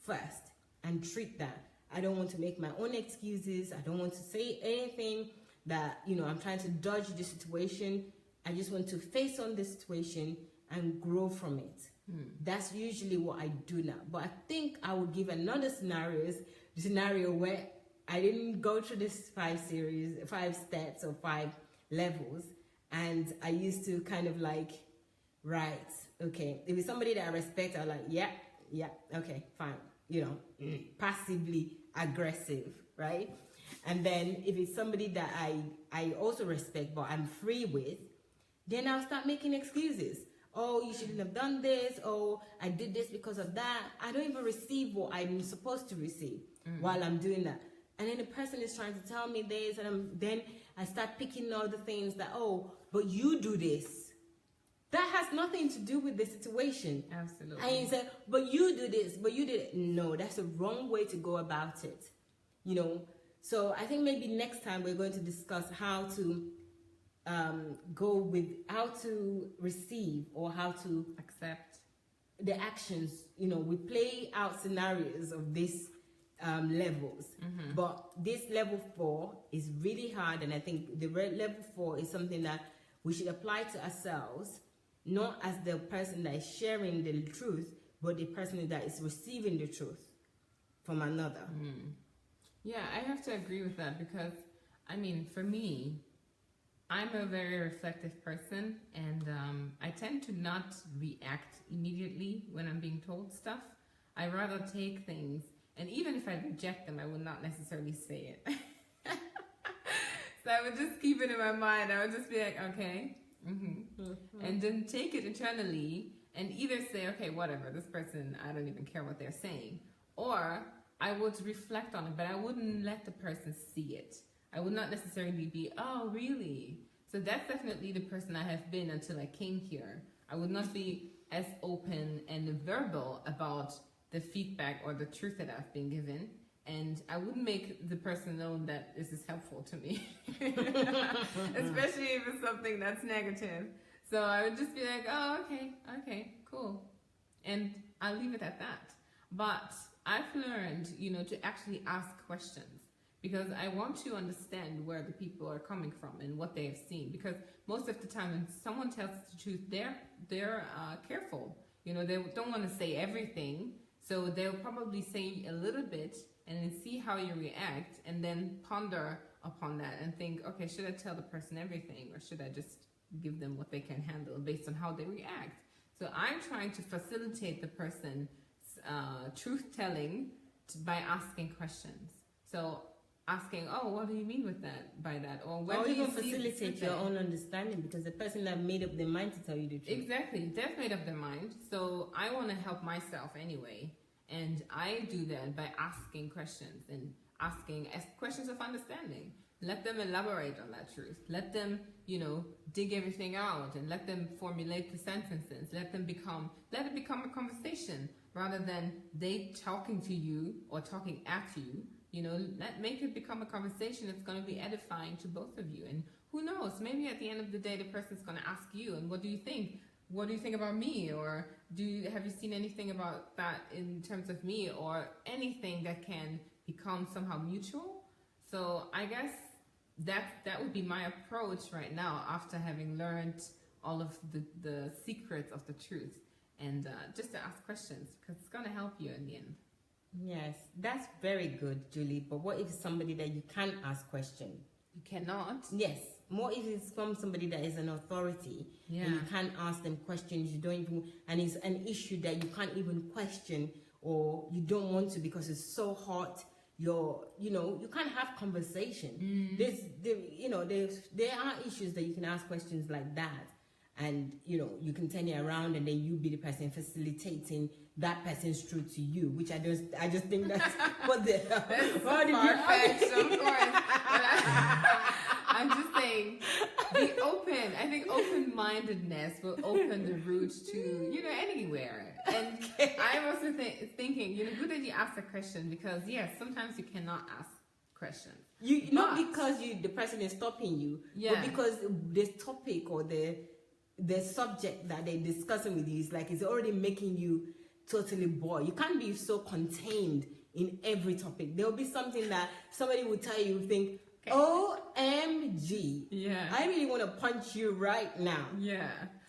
first and treat that. I don't want to make my own excuses. I don't want to say anything that, you know, I'm trying to dodge the situation. I just want to face on the situation and grow from it. That's usually what I do now. But I think I would give another scenario where I didn't go through this 5 steps or 5 levels. And I used to kind of like, right, okay. If it's somebody that I respect, I'm like, yeah, okay, fine. You know, passively aggressive, right? And then if it's somebody that I also respect, but I'm free with, then I'll start making excuses. Oh, you shouldn't have done this. Oh, I did this because of that. I don't even receive what I'm supposed to receive while I'm doing that. And then the person is trying to tell me this, and then I start picking all the things that, oh, but you do this. That has nothing to do with the situation. Absolutely. And you say, but you do this, but you did it. No, that's the wrong way to go about it. You know, so I think maybe next time we're going to discuss how to go with how to receive or how to accept the actions. You know, we play out scenarios of these levels, but this level 4 is really hard, and I think the level 4 is something that we should apply to ourselves, not as the person that is sharing the truth, but the person that is receiving the truth from another. Yeah, I have to agree with that, because, I mean, for me, I'm a very reflective person, and I tend to not react immediately when I'm being told stuff. I rather take things, and even if I reject them, I would not necessarily say it. So I would just keep it in my mind. I would just be like, okay, and then take it internally and either say, okay, whatever, this person, I don't even care what they're saying. Or I would reflect on it, but I wouldn't let the person see it. I would not necessarily be, oh, really? So that's definitely the person I have been until I came here. I would not be as open and verbal about the feedback or the truth that I've been given. And I wouldn't make the person know that this is helpful to me, especially if it's something that's negative. So I would just be like, oh, okay, cool. And I'll leave it at that. But I've learned, to actually ask questions, because I want to understand where the people are coming from and what they have seen. Because most of the time when someone tells the truth, they're careful. They don't want to say everything. So they'll probably say a little bit and then see how you react, and then ponder upon that and think, okay, should I tell the person everything, or should I just give them what they can handle based on how they react? So I'm trying to facilitate the person's truth-telling by asking questions. So asking, oh, what do you mean by that? Or where do you facilitate your own understanding, because the person that made up their mind to tell you the truth. Exactly, they've made up their mind. So I want to help myself anyway. And I do that by asking questions and asking questions of understanding. Let them elaborate on that truth. Let them, dig everything out, and let them formulate the sentences. Let it become a conversation rather than they talking to you or talking at you. Make it become a conversation that's going to be edifying to both of you. And who knows, maybe at the end of the day, the person's going to ask you, and what do you think? What do you think about me? Or have you seen anything about that in terms of me, or anything that can become somehow mutual? So I guess that would be my approach right now, after having learned all of the secrets of the truth, and just to ask questions, because it's going to help you in the end. Yes, that's very good, Julie. But what if it's somebody that you can't ask questions? You cannot? Yes. More if it's from somebody that is an authority, yeah, and you can't ask them questions, you don't even, and it's an issue that you can't even question, or you don't want to because it's so hot. You can't have conversation. There are issues that you can ask questions like that, and you can turn it around, and then you be the person facilitating that person's truth to you, which I just think that's what the far-fetched, of course. I'm just saying, be open. I think open-mindedness will open the route to, anywhere. And I'm also thinking, good that you asked a question, because, yes, sometimes you cannot ask questions. Not because the person is stopping you, but because the topic or the subject that they're discussing with you is it's already making you totally bored. You can't be so contained in every topic. There'll be something that somebody will tell you, think, okay, OMG. Yeah. I really want to punch you right now. Yeah.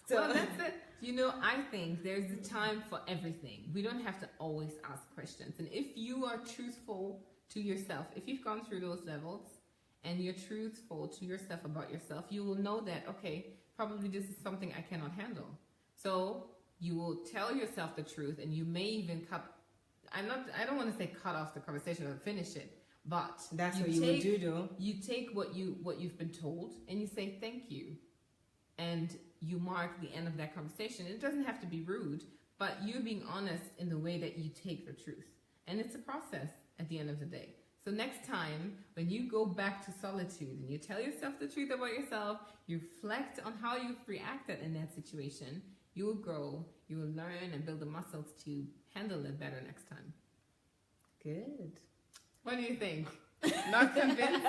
So well, that's it. I think there's a time for everything. We don't have to always ask questions. And if you are truthful to yourself, if you've gone through those levels and you're truthful to yourself about yourself, you will know that, okay, probably this is something I cannot handle. So you will tell yourself the truth, and you may even I don't want to say cut off the conversation or finish it, but that's what you would do, though. You take what you've been told, and you say thank you, and you mark the end of that conversation. It doesn't have to be rude, but you're being honest in the way that you take the truth, and it's a process at the end of the day. So next time, when you go back to solitude and you tell yourself the truth about yourself, you reflect on how you've reacted in that situation, you will grow, you will learn and build the muscles to handle it better next time. Good. What do you think? Not convinced?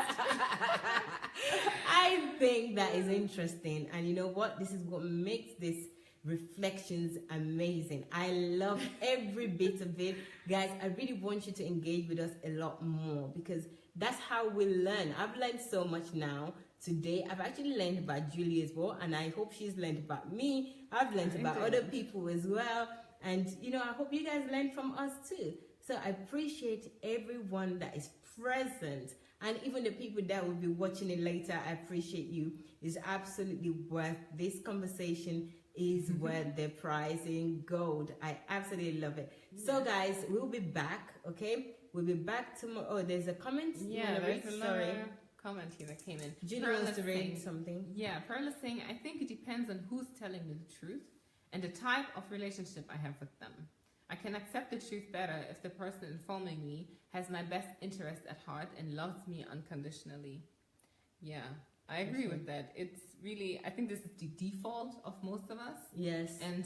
I think that is interesting. And you know what? This is what makes this reflections amazing. I love every bit of it. Guys, I really want you to engage with us a lot more, because that's how we learn. I've learned so much now. Today, I've actually learned about Julie as well, and I hope she's learned about me. I've learned about other people as well, and I hope you guys learned from us too. So I appreciate everyone that is present, and even the people that will be watching it later. I appreciate you. It's absolutely worth this conversation. Is worth the prize in gold. I absolutely love it. So guys, we'll be back. Okay, we'll be back tomorrow. Oh, there's a comment. Yeah, there's another comment here that came in. Julie wants to read something. Yeah, Pearl is saying, I think it depends on who's telling me the truth and the type of relationship I have with them. I can accept the truth better if the person informing me has my best interest at heart and loves me unconditionally. Yeah, I agree with that. It's really, I think this is the default of most of us. Yes. And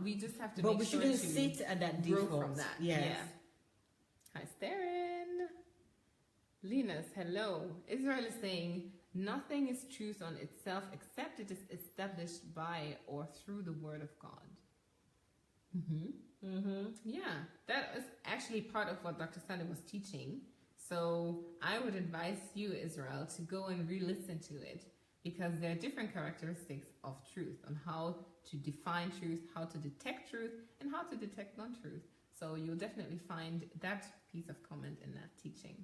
we just have to but make sure we shouldn't sit at that grow default. from that. Yes. Yeah. Hi, Staren. Linus, hello. Israel is saying, nothing is truth on itself except it is established by or through the word of God. Yeah, that is actually part of what Dr. Sunday was teaching. So I would advise you, Israel, to go and re-listen to it, because there are different characteristics of truth on how to define truth, how to detect truth, and how to detect non-truth. So you'll definitely find that piece of comment in that teaching.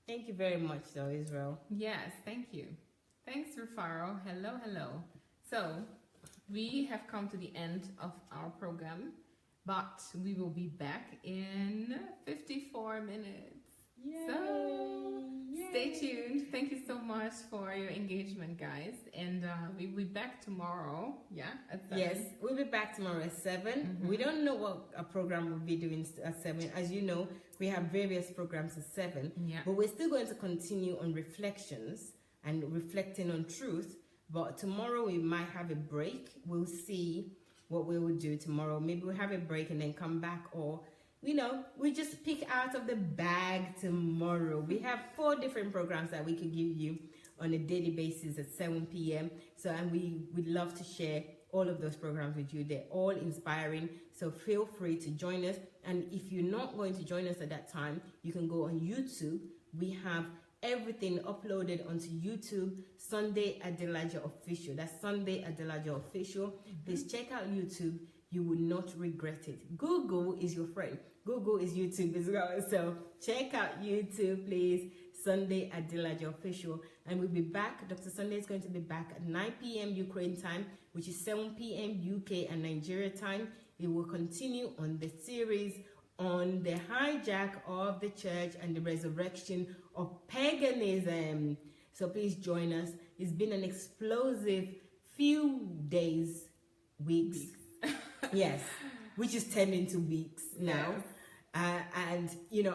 Thank you very much, though, Israel. Yes, thank you. Thanks, Rufaro. Hello, hello. So we have come to the end of our program, but we will be back in 54 minutes. Yay. So stay tuned. Thank you so much for your engagement, guys. And we'll be back tomorrow. Yeah, at 7. Yes, we'll be back tomorrow at 7. We don't know what a program we'll be doing at 7. As you know, we have various programs at 7. Yeah. But we're still going to continue on reflections and reflecting on truth. But tomorrow we might have a break. We'll see what we will do tomorrow. Maybe we'll have a break and then come back, or we just pick out of the bag tomorrow. We have 4 different programs that we could give you on a daily basis at 7 p.m. So, and we would love to share all of those programs with you. They're all inspiring. So feel free to join us. And if you're not going to join us at that time, you can go on YouTube. We have everything uploaded onto YouTube, Sunday Adelaja Official. That's Sunday Adelaja Official. Please check out YouTube. You will not regret it. Google is your friend. Google is YouTube as well. So check out YouTube, please. Sunday Adelaja Official. And we'll be back. Dr. Sunday is going to be back at 9 p.m. Ukraine time, which is 7 p.m. UK and Nigeria time. It will continue on the series on the hijack of the church and the resurrection of paganism. So please join us. It's been an explosive few days, weeks. Yes, which is 10 into weeks now. Yes. And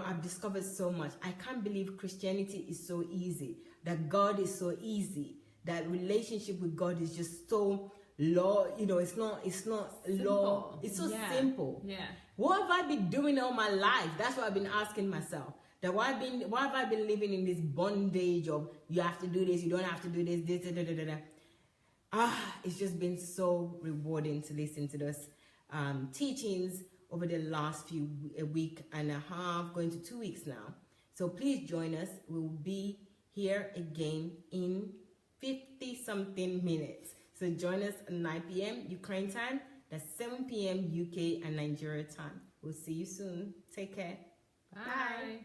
I've discovered so much. I can't believe Christianity is so easy, that God is so easy, that relationship with God is just so law. It's not Simple. law. It's so simple. Yeah. What have I been doing all my life? That's what I've been asking myself. That why have I been living in this bondage of you have to do this, you don't have to do this, it's just been so rewarding to listen to those teachings over the last a week and a half, going to 2 weeks now. So please join us. We'll be here again in 50-something minutes. So join us at 9 p.m. Ukraine time. That's 7 p.m. UK and Nigeria time. We'll see you soon. Take care. Bye.